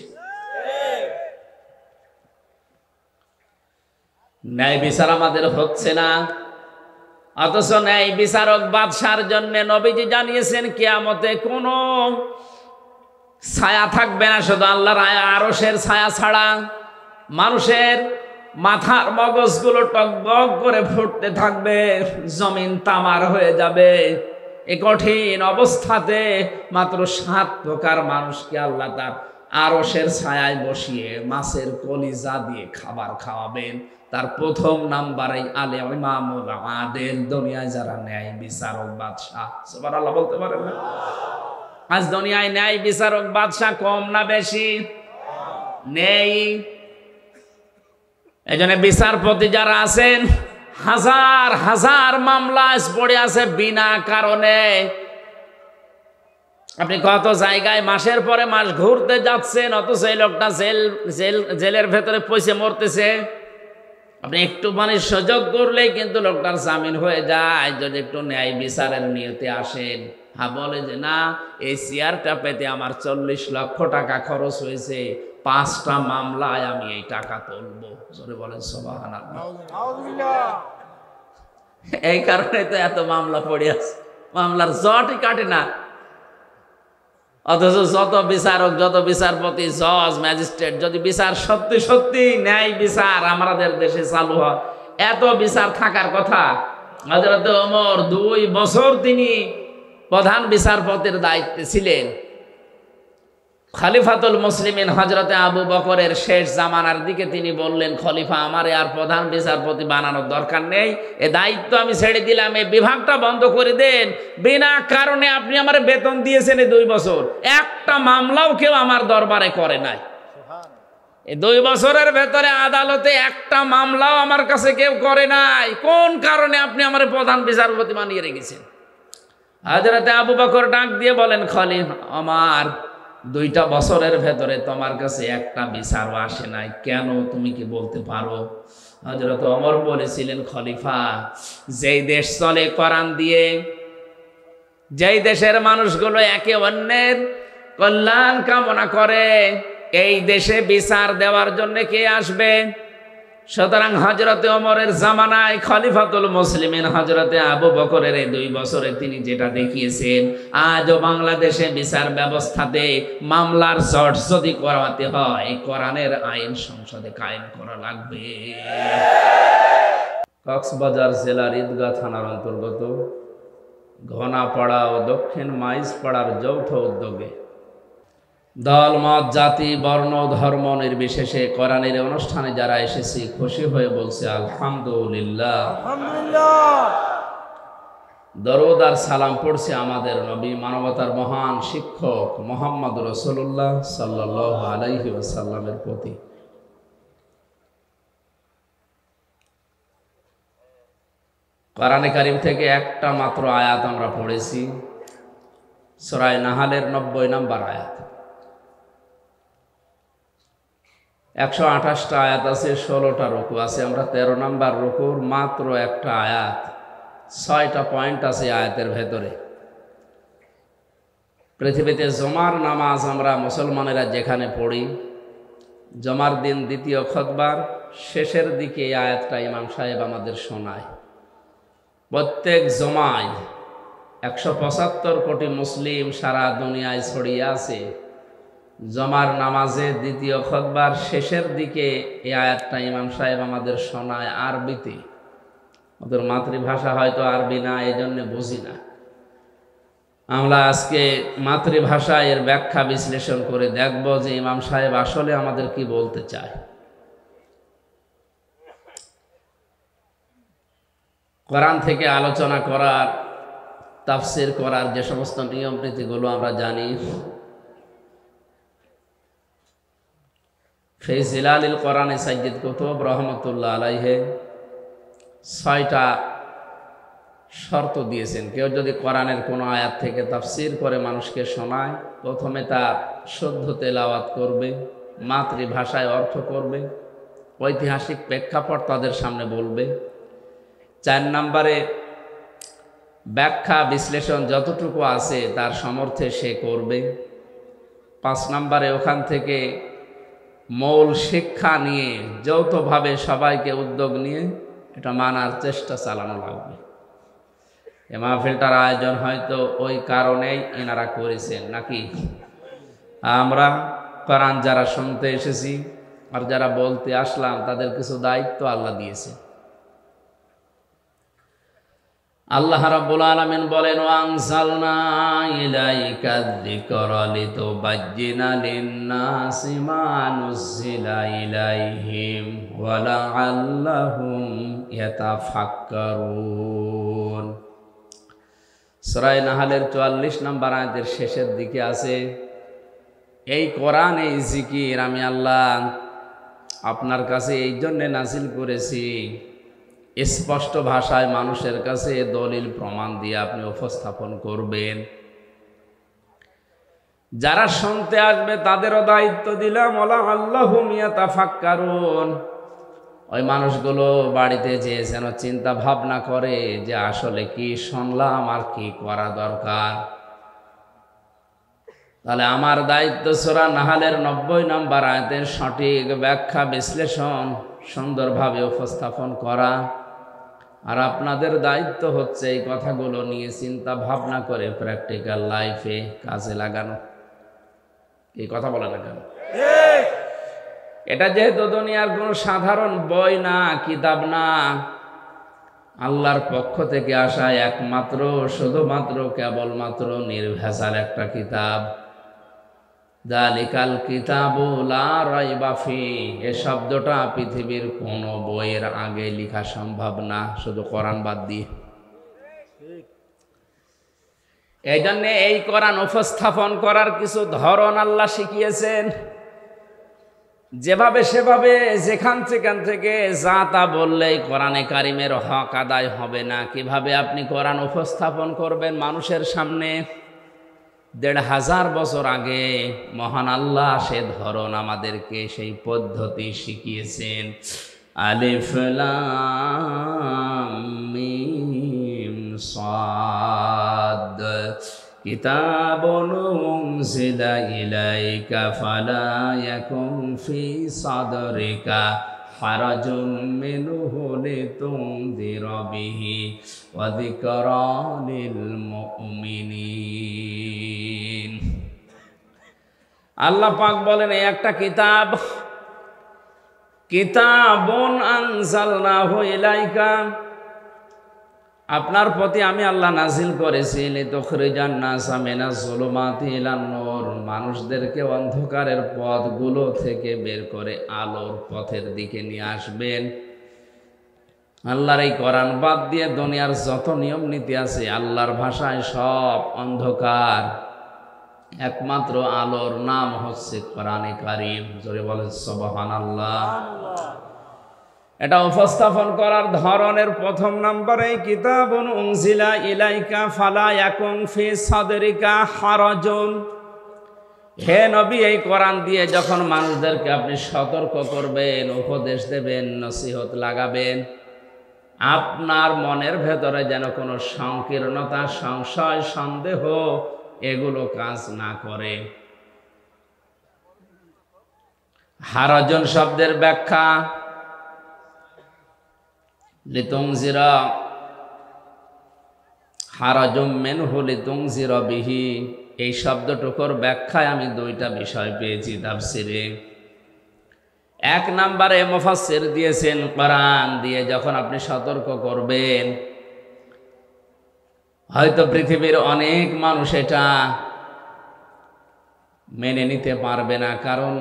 ন্যায় বিচার আমাদের হচ্ছে না, অথচ ন্যায় বিচারক বাদশার জন্য নবীজি জানিয়েছেন কিয়ামতে কোনো ছায়া থাকবে না, শুধু আল্লাহর আরশের ছায়া ছাড়া। মানুষের মাথার মগজগুলো টকবক করে ফুটতে থাকবে, জমিন তামার হয়ে যাবে। এই কঠিন অবস্থাতে মাত্র 7 প্রকার মানুষকে আল্লাহ তার আরশের ছায়ায় বসিয়ে মাছের কলিজা দিয়ে খাবার খাওয়াবেন। তার প্রথম নাম্বারে আলে ইমামুল আদেল, দুনিয়ায় যারা ন্যায় বিচারক বাদশাহ। সুবহানাল্লাহ বলতে পারেন না? আজ দুনিয়ায় ন্যায় বিচারক বাদশাহ কম না বেশি? নেই। এজন্য বিচারপতি যারা আছেন, হাজার হাজার মামলা পড়ে আছে বিনা কারণে। আপনি কত জায়গায় মাসের পরে মাস ঘুরতে যাচ্ছেন, অথচ এই লোকটা জেলের ভেতরে পয়সা মরতেছে। আপনি একটু মানে সুযোগ করলেই কিন্তু লোকটার জামিন হয়ে যায় যদি একটু ন্যায় বিচারের নিয়তে আসেন। হ্যাঁ, বলে যে না, এই চেয়ারটা পেতে আমার 40 লক্ষ টাকা খরচ হয়েছে, 5টা মামলায় আমি এই টাকা তুলবো। জোরে বলেন সুবহানাল্লাহ। এই কারণে তো এত মামলা পড়ে আছে, মামলার জটই কাটে না। অথচ যত বিচারক, যত বিচারপতি, জজ, ম্যাজিস্ট্রেট, যদি বিচার সত্যি সত্যি ন্যায় বিচার আমাদের দেশে চালু হয়, এত বিচার থাকার কথা। হযরত ওমর 2 বছর তিনি প্রধান বিচারপতির দায়িত্বে ছিলেন। খলিফাতুল মুসলিমিন হযরতে আবু বকরের শেষ জামানার দিকে তিনি বললেন, খলিফা আমারে আর প্রধান বিচারপতি বানানোর দরকার নেই, এ দায়িত্ব আমি ছেড়ে দিলাম, এই বিভাগটা বন্ধ করে দেন। বিনা কারণে আপনি আমারে বেতন দিয়েছেন এই 2 বছর, একটা মামলাও কেউ আমার দরবারে করে নাই। এই 2 বছরের ভেতরে আদালতে একটা মামলাও আমার কাছে কেউ করে নাই। কোন কারণে আপনি আমারে প্রধান বিচারপতি বানিয়ে রেখেছেন? হযরতে আবু বকর ডাক দিয়ে বলেন, খলিফা আমার 2টা বছরের ভেতরে তোমার কাছে একটা বিচারও আসে নাই, কেন তুমি কি বলতে পারো? হযরত ওমর বলেছিলেন, খলিফা যেই দেশ চলে কোরআন দিয়ে, যেই দেশের মানুষগুলো একে অন্যের কল্যাণ কামনা করে, এই দেশে বিচার দেওয়ার জন্য কে আসবে? সুতরাং হযরতে ওমরের জামানায় খলিফাতুল মুসলিমিন হযরতে আবু বকরের এই 2 বছরে তিনি যেটা দেখিয়েছেন, আজও বাংলাদেশে বিচার ব্যবস্থাতে মামলার জট যদি করাতে হয়, কোরআনের আইন সংসদে কায়েম করা লাগবে। কক্সবাজার জেলার ঈদগাহ থানার অন্তর্গত ঘনাপাড়া ও দক্ষিণ মাইজপাড়ার যৌথ উদ্যোগে দল, মত, জাতি, বর্ণ, ধর্ম নির্বিশেষে কোরআনের অনুষ্ঠানে যারা এসেছি খুশি হয়ে বলছে আলহামদুলিল্লাহ। দরুদ আর সালাম পড়ছে আমাদের নবী, মানবতার মহান শিক্ষক মুহাম্মদ রাসূলুল্লাহ সাল্লাল্লাহু আলাইহি ওয়াসাল্লামের প্রতি। কোরআনে কারীম থেকে একটা মাত্র আয়াত আমরা পড়েছি, সূরা নাহলের 90 নম্বর আয়াত। 128টা আয়াত আছে, 16টা রুকু আছে। আমরা 13 নম্বর রুকুর মাত্র একটা আয়াত, 6টা পয়েন্ট আছে আয়াতের ভেতরে। পৃথিবীতে জুমার নামাজ আমরা মুসলমানেরা যেখানে পড়ি, জুমার দিন দ্বিতীয় খুতবার শেষের দিকে এই আয়াতটা ইমাম সাহেব আমাদের শোনায়। প্রত্যেক জুমায় 175 কোটি মুসলিম সারা দুনিয়ায় ছড়িয়ে আছে। জুমার নামাজে দ্বিতীয় খুতবার শেষের দিকে এই আয়াতটা ইমাম সাহেব আমাদের শোনায় আরবিতে। ওদের মাতৃভাষা হয়তো আরবি না, এই জন্য বুঝি না। আমরা আজকে মাতৃভাষায় এর ব্যাখ্যা বিশ্লেষণ করে দেখব যে ইমাম সাহেব আসলে আমাদের কি বলতে চায়। কোরআন থেকে আলোচনা করার, তাফসীর করার যে সমস্ত নিয়ম নীতিগুলো আমরা জানি, ফি জিলালিল কোরআনে সাইয়্যিদ কুতুব রহমাতুল্লাহ আলাইহি 6টা শর্ত দিয়েছেন। কেউ যদি কোরআনের কোনো আয়াত থেকে তাফসীর করে মানুষকে শোনায়, প্রথমে তার শুদ্ধ তেলাওয়াত করবে, মাতৃভাষায় অর্থ করবে, ঐতিহাসিক প্রেক্ষাপট তাদের সামনে বলবে। 4 নম্বরে ব্যাখ্যা বিশ্লেষণ যতটুকু আছে তার সমর্থে সে করবে। 5 নম্বরে ওখান থেকে মূল শিক্ষা নিয়ে যৌথভাবে সবাইকে উদ্যোগ নিয়ে এটা মানার চেষ্টা চালানো লাগবে। এই মাহফিলটার আয়োজন হয়তো ওই কারণেই এনারা করেছেন, নাকি? আমরা কোরআন যারা শুনতে এসেছি আর যারা বলতে আসলাম, তাদের কিছু দায়িত্ব আল্লাহ দিয়েছে। আল্লাহ রাব্বুল আলামিন বলেন, ওয়ানজালনা ইলাইকা যিকরা লিতুবাজ্জিনা লিন-নাসি মা নুযিলা ইলাইহিম ওয়া লাআল্লাহুম ইয়াতাফাক্কারুন। সূরা নাহলের 44 নম্বর আয়াতের শেষের দিকে আছে, এই কোরআন, এই জিকির আমি আল্লাহ আপনার কাছে এই জন্য নাজিল করেছি, স্পষ্ট ভাষায় মানুষের কাছে দলিল প্রমাণ দিয়ে আপনি উপস্থাপন করবেন। যারা শুনতে আসবে তাদেরও দায়িত্ব দিলাম, ওয়ালা আল্লাহুম ইয়াতাফাক্কারুন, ওই মানুষগুলো বাড়িতে যেয়ে যেন চিন্তা ভাবনা করে যে আসলে কি শুনলাম আর কি করা দরকার। তাহলে আমার দায়িত্ব সূরা নাহালের 90 নম্বর আয়াতের সঠিক ব্যাখ্যা বিশ্লেষণ সুন্দরভাবে উপস্থাপন করা, আর আপনাদের দায়িত্ব হচ্ছে এই কথাগুলো নিয়ে চিন্তা ভাবনা করে প্র্যাকটিক্যাল লাইফে কাজে লাগানো। এই কথা বলে না কেন? এটা যেহেতু দুনিয়ার কোনো সাধারণ বই না, কিতাব না, আল্লাহর পক্ষ থেকে আসা একমাত্র শুধুমাত্র কেবলমাত্র নির্ভেজাল একটা কিতাব। যালিকাল কিতাবু লা রাইবা ফিহি, এই শব্দটা পৃথিবীর কোনো বইয়ের আগে লেখা সম্ভব না, শুধু কোরআন বাদ দিয়ে। এই জন্যে এই কোরআন উপস্থাপন করার কিছু ধরন আল্লাহ শিখিয়েছেন। যেভাবে সেভাবে যেখান সেখান থেকে যা তা বললেই কোরআনে কারিমের হক আদায় হবে না। কিভাবে আপনি কোরআন উপস্থাপন করবেন মানুষের সামনে? ১৫০০ বছর আগে মহান আল্লাহ সে ধরন আমাদেরকে, সেই পদ্ধতি শিখিয়েছেন। আলিফ লাম মিম সাদ কিতাবুন উনজিলা ইলাইকা ফালা ইয়াকুন ফি সাদরিকা হারাজুম মিনহু লিতুনযিরা বিহি ওয়া যিকরা লিল মুমিনিন। আল্লাহ পাক বলেন এই একটা কিতাব, কিতাবুন আনজালনাহু ইলাইকা, আপনার প্রতি আমি আল্লাহ নাজিল করেছি, লিতুখরিজান নাসা মিনাজ যুলুমাতি ইলান নূর, মানুষদেরকে অন্ধকারের পথগুলো থেকে বের করে আলোর পথের দিকে নিয়ে আসবেন। আল্লাহর এই কোরআন বাদ দিয়ে দুনিয়ার যত নিয়ম নীতি আছে আল্লাহর ভাষায় সব অন্ধকার, একমাত্র আলোর নাম হচ্ছে কোরআনে কারীম। জোরে বলেন সুবহানাল্লাহ। এটা উপস্থাপন করার ধরনের প্রথম নম্বরে কিতাবুন উনজিলা ইলাইকা ফালা ইয়াকুন ফি সাদরিকা হারাজুন। হে নবী, এই কোরআন দিয়ে যখন মানুষদেরকে আপনি সতর্ক করবেন, উপদেশ দেবেন, নসিহত লাগাবেন, আপনার মনের ভেতরে যেন কোনো সংকীর্ণতা, সংশয়, সন্দেহ এগুলো কাজ না করে। হারাজুন শব্দের ব্যাখ্যা লিতুনজিরা, হারাজুম মিনহু লিতুনজিরা বিহি, এই শব্দটুকুর ব্যাখ্যায় আমি দুইটা বিষয় পেয়েছি তাফসিরে। এক নম্বরে মুফাসসির দিয়েছেন কোরআন দিয়ে যখন আপনি সতর্ক করবেন, হয়তো পৃথিবীর অনেক মানুষ এটা মেনে নিতে পারবে না, কারণ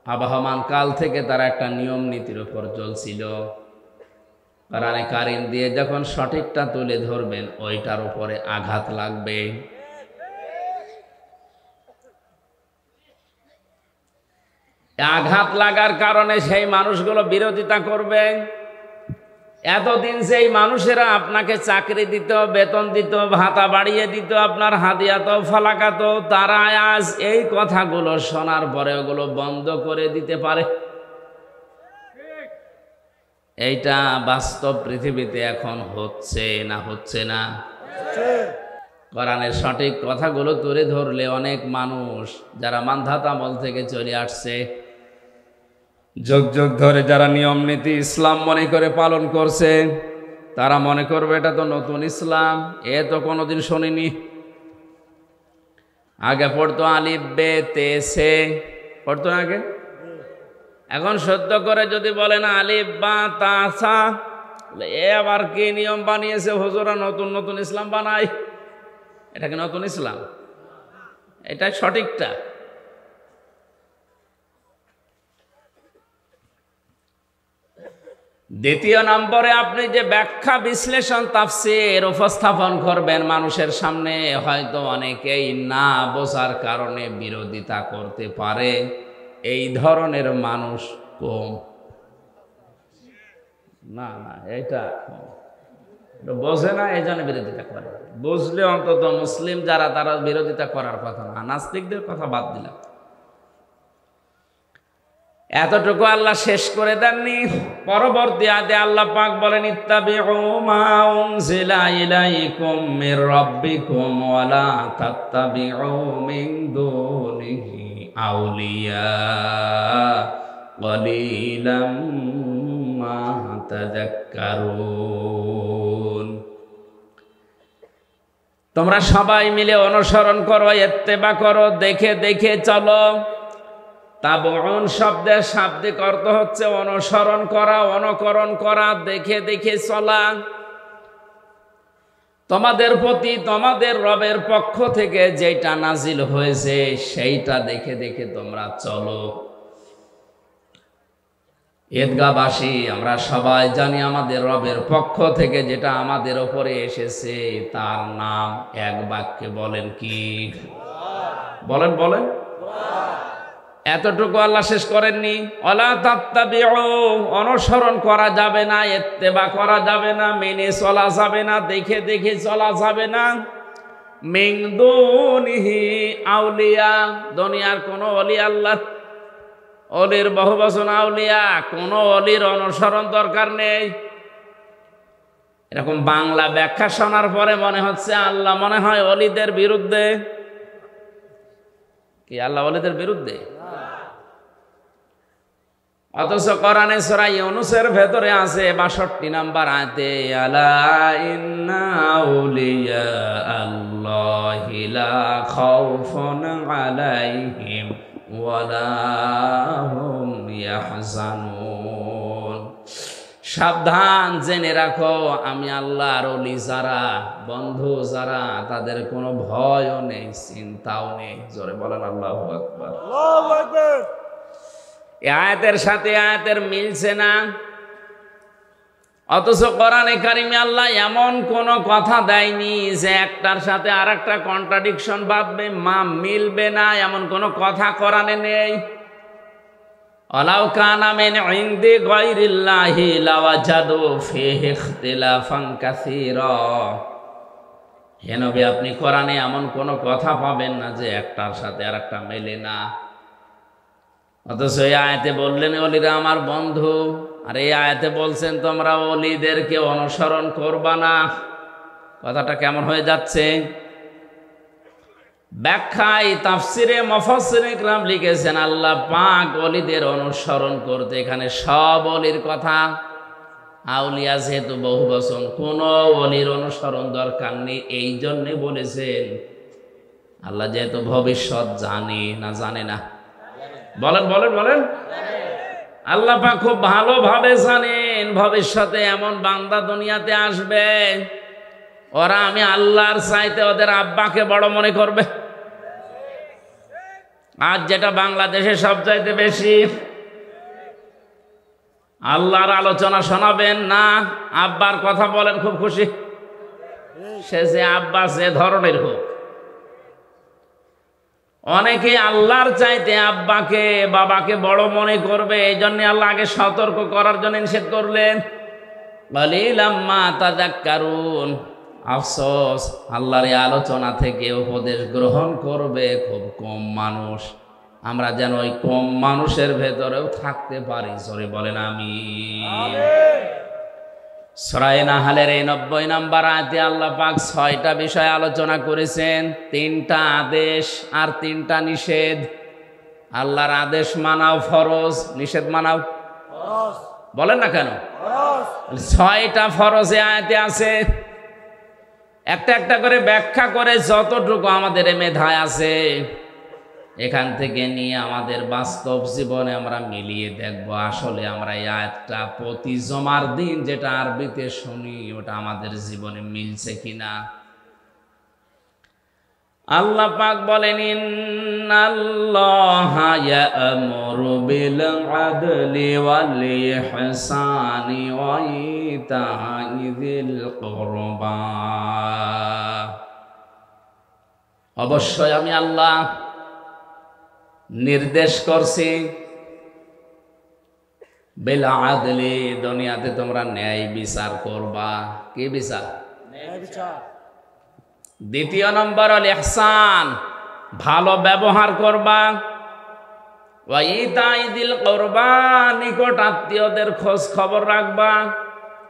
আবহমান কাল থেকে তারা একটা নিয়ম নীতির উপর চলছিল। কোরআনে কারীম দিয়ে যখন সঠিকটা তুলে ধরবেন, ওইটার উপরে আঘাত লাগবে। আঘাত লাগার কারণে সেই মানুষগুলো বিরোধিতা করবে। এতদিন সেই মানুষেরা আপনাকে চাকরি দিত, বেতন দিত, ভাতা বাড়িয়ে দিত, আপনার হাদিয়া তোফা লাগাতো, তারা আজ এই কথাগুলো শোনার পরে ওগুলো বন্ধ করে দিতে পারে। এইটা বাস্তব পৃথিবীতে এখন হচ্ছে না, হচ্ছে না? কোরআনের সঠিক কথাগুলো তুলে ধরলে অনেক মানুষ যারা মানধাতামল থেকে চলে আসছে, যুগ যুগ ধরে যারা নিয়ম নীতি ইসলাম মনে করে পালন করছে, তারা মনে করবে এটা তো নতুন ইসলাম, এ তো কোনোদিন শুনিনি। আগে পড়তো আলিফ বে তে সে, পড়তো না আগে? এখন সদ্য করে যদি বলেন আলিফ বা তা সা, এ আবার কি নিয়ম বানিয়েছে হুজুরা, নতুন নতুন ইসলাম বানায়, এটা কি নতুন ইসলাম? এটাই সঠিকটা। দ্বিতীয় নম্বরে আপনি যে ব্যাখ্যা, বিশ্লেষণ, তাফসীর উপস্থাপন করবেন মানুষের সামনে, হয়তো অনেকেই না বোঝার কারণে বিরোধিতা করতে পারে। এই ধরনের মানুষ কম। না না, এটা বোঝে না, এই জন্য বিরোধিতা করে। বুঝলে অন্তত মুসলিম যারা, তারা বিরোধিতা করার কথা না। নাস্তিকদের কথা বাদ দিলাম। এতটুকু আল্লাহ শেষ করে দেননি। পরবর্তী আয়াতে আল্লাহ পাক বলেন, ইত্তাবিউ মা উনজিলা ইলাইকুম মির রাব্বিকুম ওয়া লা তাত্তাবিউ মিন দুনিহি আউলিয়া ক্বালিলাম মা তাযাক্কারুন। তোমরা সবাই মিলে অনুসরণ করো, ইত্তেবা করো, দেখে দেখে চলো। তাবউন শব্দের শাব্দিক অর্থ হচ্ছে অনুসরণ করা, অনুকরণ করা, দেখে দেখে চলা। তোমাদের প্রতি তোমাদের রবের পক্ষ থেকে যেটা নাজিল হয়েছে সেইটা দেখে দেখে তোমরা চলো। ঈদগাহবাসী আমরা সবাই জানি আমাদের রবের পক্ষ থেকে যেটা আমাদের উপরে এসেছে তার নাম এক বাক্যে বলেন কি? বলেন বলেন। এতটুকু আল্লাহ শেষ করেননি। ওয়ালা তাত্তাবিউ, অনুসরণ করা যাবে না, ইত্তেবা করা যাবে না, মেনে চলা যাবে না, দেখে দেখে চলা যাবে না। মিন দুনিহি আউলিয়া, দুনিয়ার কোন ওলি, আল্লাহ অলির বহু বচন আউলিয়া, কোন অলির অনুসরণ দরকার নেই। এরকম বাংলা ব্যাখ্যা শোনার পরে মনে হচ্ছে আল্লাহ মনে হয় অলিদের বিরুদ্ধে। কি আল্লাহ অলিদের বিরুদ্ধে? অথচ কোরআনে সূরা ইউনূসের ভেতরে আছে ৬২ নম্বর আয়াতে, আলা ইন্না আউলিয়া আল্লাহি লা খাউফুন আলাইহিম ওয়ালা হুম ইয়াহজানুন। সাবধান, জেনে রাখো আমি আল্লাহর ওলি যারা, বন্ধু যারা, তাদের কোনো ভয়ও নেই, চিন্তাও নেই। জোরে বলেন আল্লাহু আকবার। আল্লাহু আকবার। এই আয়াতের সাথে আয়াতের মিলছে না। অথচ কোরআনে কারিমে আল্লাহ এমন কোনো কথা দেয়নি যে একটার সাথে আর একটা কন্ট্রাডিকশন বাঁধবে, মিলবে না, এমন কোনো কথা কোরআনে নেই। ওয়ালাউ কানা মিন ইনদি গায়রিল্লাহি লাওয়াজাদু ফীহি ইখতিলাফান কাসীরা। হে নবী, আপনি কোরআনে এমন কোনো কথা পাবেন না যে একটার সাথে আর একটা মেলে না। অথচ এই আয়াতে বললেন ওলিরা আমার বন্ধু, আর এই আয়াতে বলছেন তোমরা ওলিদেরকে অনুসরণ করবা না। কথাটা কেমন হয়ে যাচ্ছে? ব্যাখ্যায় তাফসিরে মুফাসসিরিনে কিরাম লিখেছেন আল্লাহ পাক ওলিদের অনুসরণ করতে এখানে সব ওলির কথা, আউলিয়া যেহেতু বহু বচন, কোন ওলির অনুসরণ দরকার নেই। এই জন্যে বলেছেন আল্লাহ যেহেতু ভবিষ্যৎ জানে না, জানে না? বলেন বলেন বলেন। আল্লাহ পাক খুব ভালোভাবে জানেন ভবিষ্যতে এমন বান্দা দুনিয়াতে আসবে, ওরা আমি আল্লাহর চাইতে ওদের আব্বাকে বড় মনে করবে। আজ যেটা বাংলাদেশে সবচাইতে বেশি, আল্লাহর আলোচনা শোনাবেন না, আব্বার কথা বলেন খুব খুশি, সে যে আব্বা যে ধরনের হোক। অনেকে আল্লাহর চাইতে আব্বাকে বাবাকে বড় মনে করবে, এই জন্য আল্লাহ আগে সতর্ক করার জন্য নিষেধ করলেন। কালিলাম মা তাযাক্কারুন। আফসোস, আল্লাহর এই আলোচনা থেকে উপদেশ গ্রহণ করবে খুব কম মানুষ। আমরা যেন ওই কম মানুষের ভেতরেও থাকতে পারি। জোরে বলেন আমিন। সূরা নাহলের এই ৯০ নম্বর আয়াতে আল্লাহ পাক ৬টা বিষয় আলোচনা করেছেন, ৩টা আদেশ আর ৩টা নিষেধ। আল্লাহর আদেশ মানাও ফরজ, নিষেধ মানাও ফরজ। বলেন না কেন? ৬টা ফরজ এই আয়াতে আছে। একটা একটা করে ব্যাখ্যা করে যতটুকু আমাদের মেধায় আছে এখান থেকে নিয়ে আমাদের বাস্তব জীবনে আমরা মিলিয়ে দেখব আসলে আমরা এই আয়াতটা প্রতি জুমার দিন যেটা আরবিতে শুনি ওটা আমাদের জীবনে মিলছে কিনা। আল্লাহ পাক বলেন, ইন্নাল্লাহা ইয়া'মুরু বিল আদলি ওয়াল ইহসানি ওয়া ইতা'i যিল কুরবা। অবশ্যই আমি আল্লাহ নির্দেশ করছি বিল আদলি, দুনিয়াতে তোমরা ন্যায় বিচার করবা। কি বিচার? ন্যায় বিচার। দ্বিতীয় নম্বর হল ইহসান, ভালো ব্যবহার করবা। ওয়া ইতাই দিল কুরবা, নিকট আত্মীয়দের খোঁজ খবর রাখবা।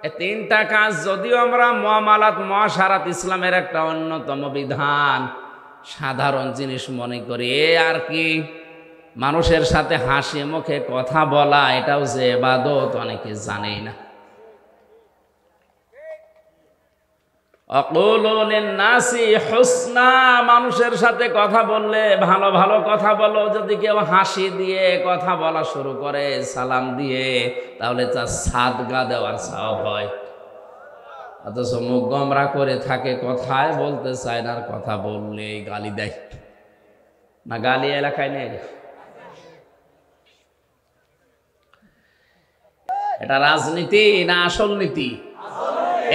এই তিনটা কাজ যদিও আমরা মুআমালাত মুআশারাত ইসলামের একটা অন্যতম বিধান, সাধারণ জিনিস মনে করি, আর কি মানুষের সাথে হাসি মুখে কথা বলা এটাও যে ইবাদত অনেকে জানেই না। আকুলু লিন-নাসি হুসনা, মানুষের সাথে কথা বললে ভালো ভালো কথা বলো। যদি কেউ হাসি দিয়ে কথা বলা শুরু করে সালাম দিয়ে, তাহলে তার সাদগা দেওয়ার সওয়াব হয়। অথচ মুখ গোমরা করে থাকে, কথায় বলতে চায় না, আর কথা বললে গালি দেয় না। গালি এলাকায় নেই, এটা রাজনীতি না আসল নীতি?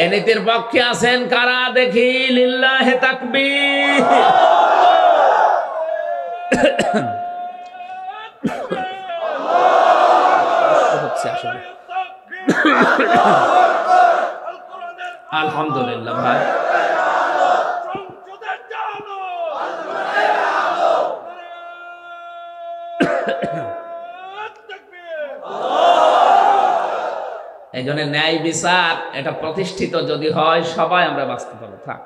এই নীতির পক্ষে আছেন কারা দেখি? লিল্লাহি তাকবীর। আলহামদুলিল্লাহ ভাই, এই জন্য ন্যায় বিচার এটা প্রতিষ্ঠিত যদি হয়, সবাই আমরা বাঁচতে পারবো। থাক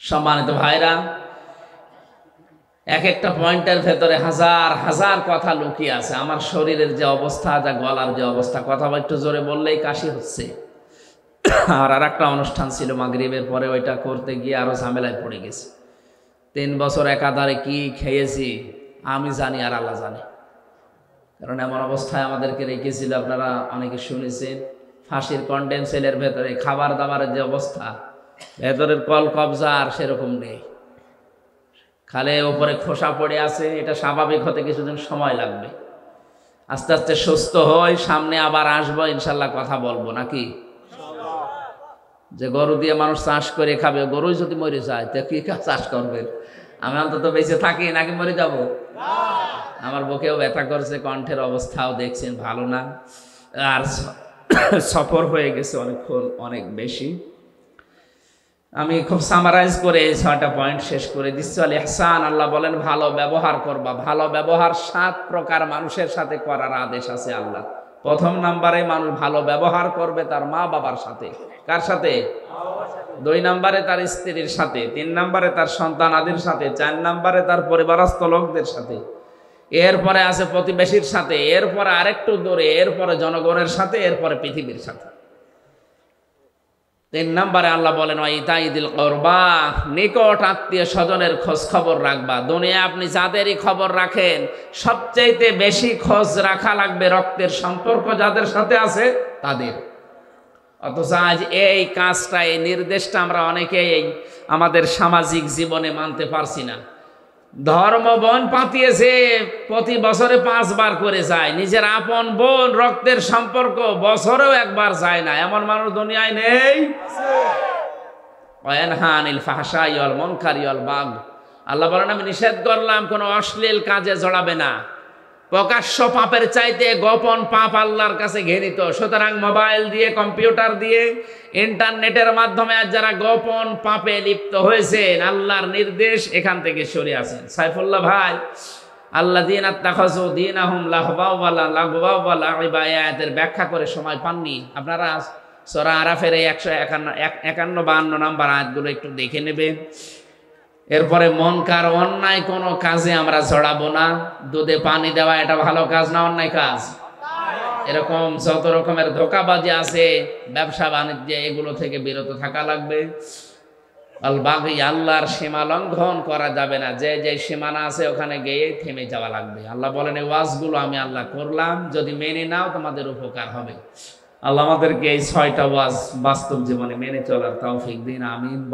সম্মানিত ভাইরা, এক একটা পয়েন্টের ভেতরে হাজার হাজার কথা লুকিয়ে আছে। আমার শরীরের যে অবস্থা, যা গলার যে অবস্থা, কথা একটু জোরে বললেই কাশি হচ্ছে। আর একটা অনুষ্ঠান ছিল মাগরিবের পরে, ওইটা করতে গিয়ে আরো ঝামেলায় পড়ে গেছে। 3 বছর একাধারে কি খেয়েছি আমি জানি আর আল্লাহ জানে। কারণ এমন অবস্থায় আমাদেরকে রেখেছিল, আপনারা অনেকে শুনেছেন, ফাঁসির কন্ডেম সেলের ভেতরে খাবার দাবারের যে অবস্থা, ভেতরের কল কবজা আর সেরকম নেই, খালে ওপরে খোসা পড়ে আছে। এটা স্বাভাবিক হতে কিছুদিন সময় লাগবে, আস্তে আস্তে সুস্থ হই, সামনে আবার আসবো ইনশাল্লাহ, কথা বলবো নাকি? যে গরু দিয়ে মানুষ চাষ করে খাবে, গরুই যদি মরে যায় তো কি চাষ করবেন? আমি অন্তত বেঁচে থাকি নাকি মরে যাব? আমার বুকেও ব্যথা করছে, কণ্ঠের অবস্থাও দেখছেন ভালো না, আর সফর হয়ে গেছে অনেকক্ষণ, অনেক বেশি। আমি খুব সামারাইজ করে 6টা পয়েন্ট শেষ করে দিচ্ছি। আল ইহসান, আল্লাহ বলেন ভালো ব্যবহার করবা। ভালো ব্যবহার 7 প্রকার মানুষের সাথে করার আদেশ আছে আল্লাহ। প্রথম নাম্বারে মানুষ ভালো ব্যবহার করবে তার মা বাবার সাথে। কার সাথে? 2 নম্বরে তার স্ত্রীর সাথে, 3 নম্বরে তার সন্তানাদির সাথে, 4 নম্বরে তার পরিবারস্থ লোকদের সাথে, এরপরে আছে প্রতিবেশীর সাথে, এরপরে আরেকটু দূরে, এরপরে জনগণের সাথে, এরপরে পৃথিবীর সাথে। 3 নম্বরে আল্লাহ বলেন ইতাই দিল কুরবা, নিকট আত্মীয় স্বজনের খোঁজ খবর রাখবা। দুনিয়া আপনি যাদেরই খবর রাখেন, সবচাইতে বেশি খোঁজ রাখা লাগবে রক্তের সম্পর্ক যাদের সাথে আছে তাদের। অথচ আজ এই কাজটা, এই নির্দেশটা আমরা অনেকেই আমাদের সামাজিক জীবনে মানতে পারছি না। ধর্ম বোন পাতিয়েছে, প্রতি বছরে 5 বার করে যায়। নিজের আপন বোন, রক্তের সম্পর্ক বছরেও 1 বার যায় না, এমন মানুষ দুনিয়ায় নেই। ওয়ানহানিল ফাহশাই ওয়াল মুনকারি ওয়াল বাগয়, আল্লাহ বলেন আমি নিষেধ করলাম কোনো অশ্লীল কাজে জড়াবে না। প্রকাশ্য পাপের চাইতে গোপন পাপ আল্লাহর কাছে ঘৃণিত। সুতরাং মোবাইল দিয়ে, কম্পিউটার দিয়ে, ইন্টারনেটের মাধ্যমে আজ যারা গোপন পাপে লিপ্ত হয়েছেন, আল্লাহর নির্দেশ এখান থেকে সরে আসেন। সাইফুল্লাহ ভাই, আল্লাযীনা ইত্তাখাযু দীনাহুম লাহওয়া ওয়া লাইবা আয়াতের ব্যাখ্যা করে সময় পাননি আপনারা? সূরা আরাফের এই 151-52 নম্বর আয়াতগুলো একটু দেখে নেবেন। এরপরে মুনকার, অন্যায় কোনো কাজে আমরা জড়াবো না। দুধে পানি দেওয়া এটা ভালো কাজ না অন্যায় কাজ? এরকম যত রকমের ধোঁকাবাজি আছে ব্যবসা বাণিজ্যে, এগুলো থেকে বিরত থাকা লাগবে। আল বাগী, আল্লাহর সীমা লঙ্ঘন করা যাবে না। যে যে সীমানা আছে ওখানে গিয়ে থেমে যাওয়া লাগবে। আল্লাহ বলেন এই ওয়াজগুলো আমি আল্লাহ করলাম, যদি মেনে নাও তোমাদের উপকার হবে। আল্লাহ আমাদেরকে এই 6টা ওয়াজ বাস্তব জীবনে মেনে চলার তৌফিক দিন, আমিন।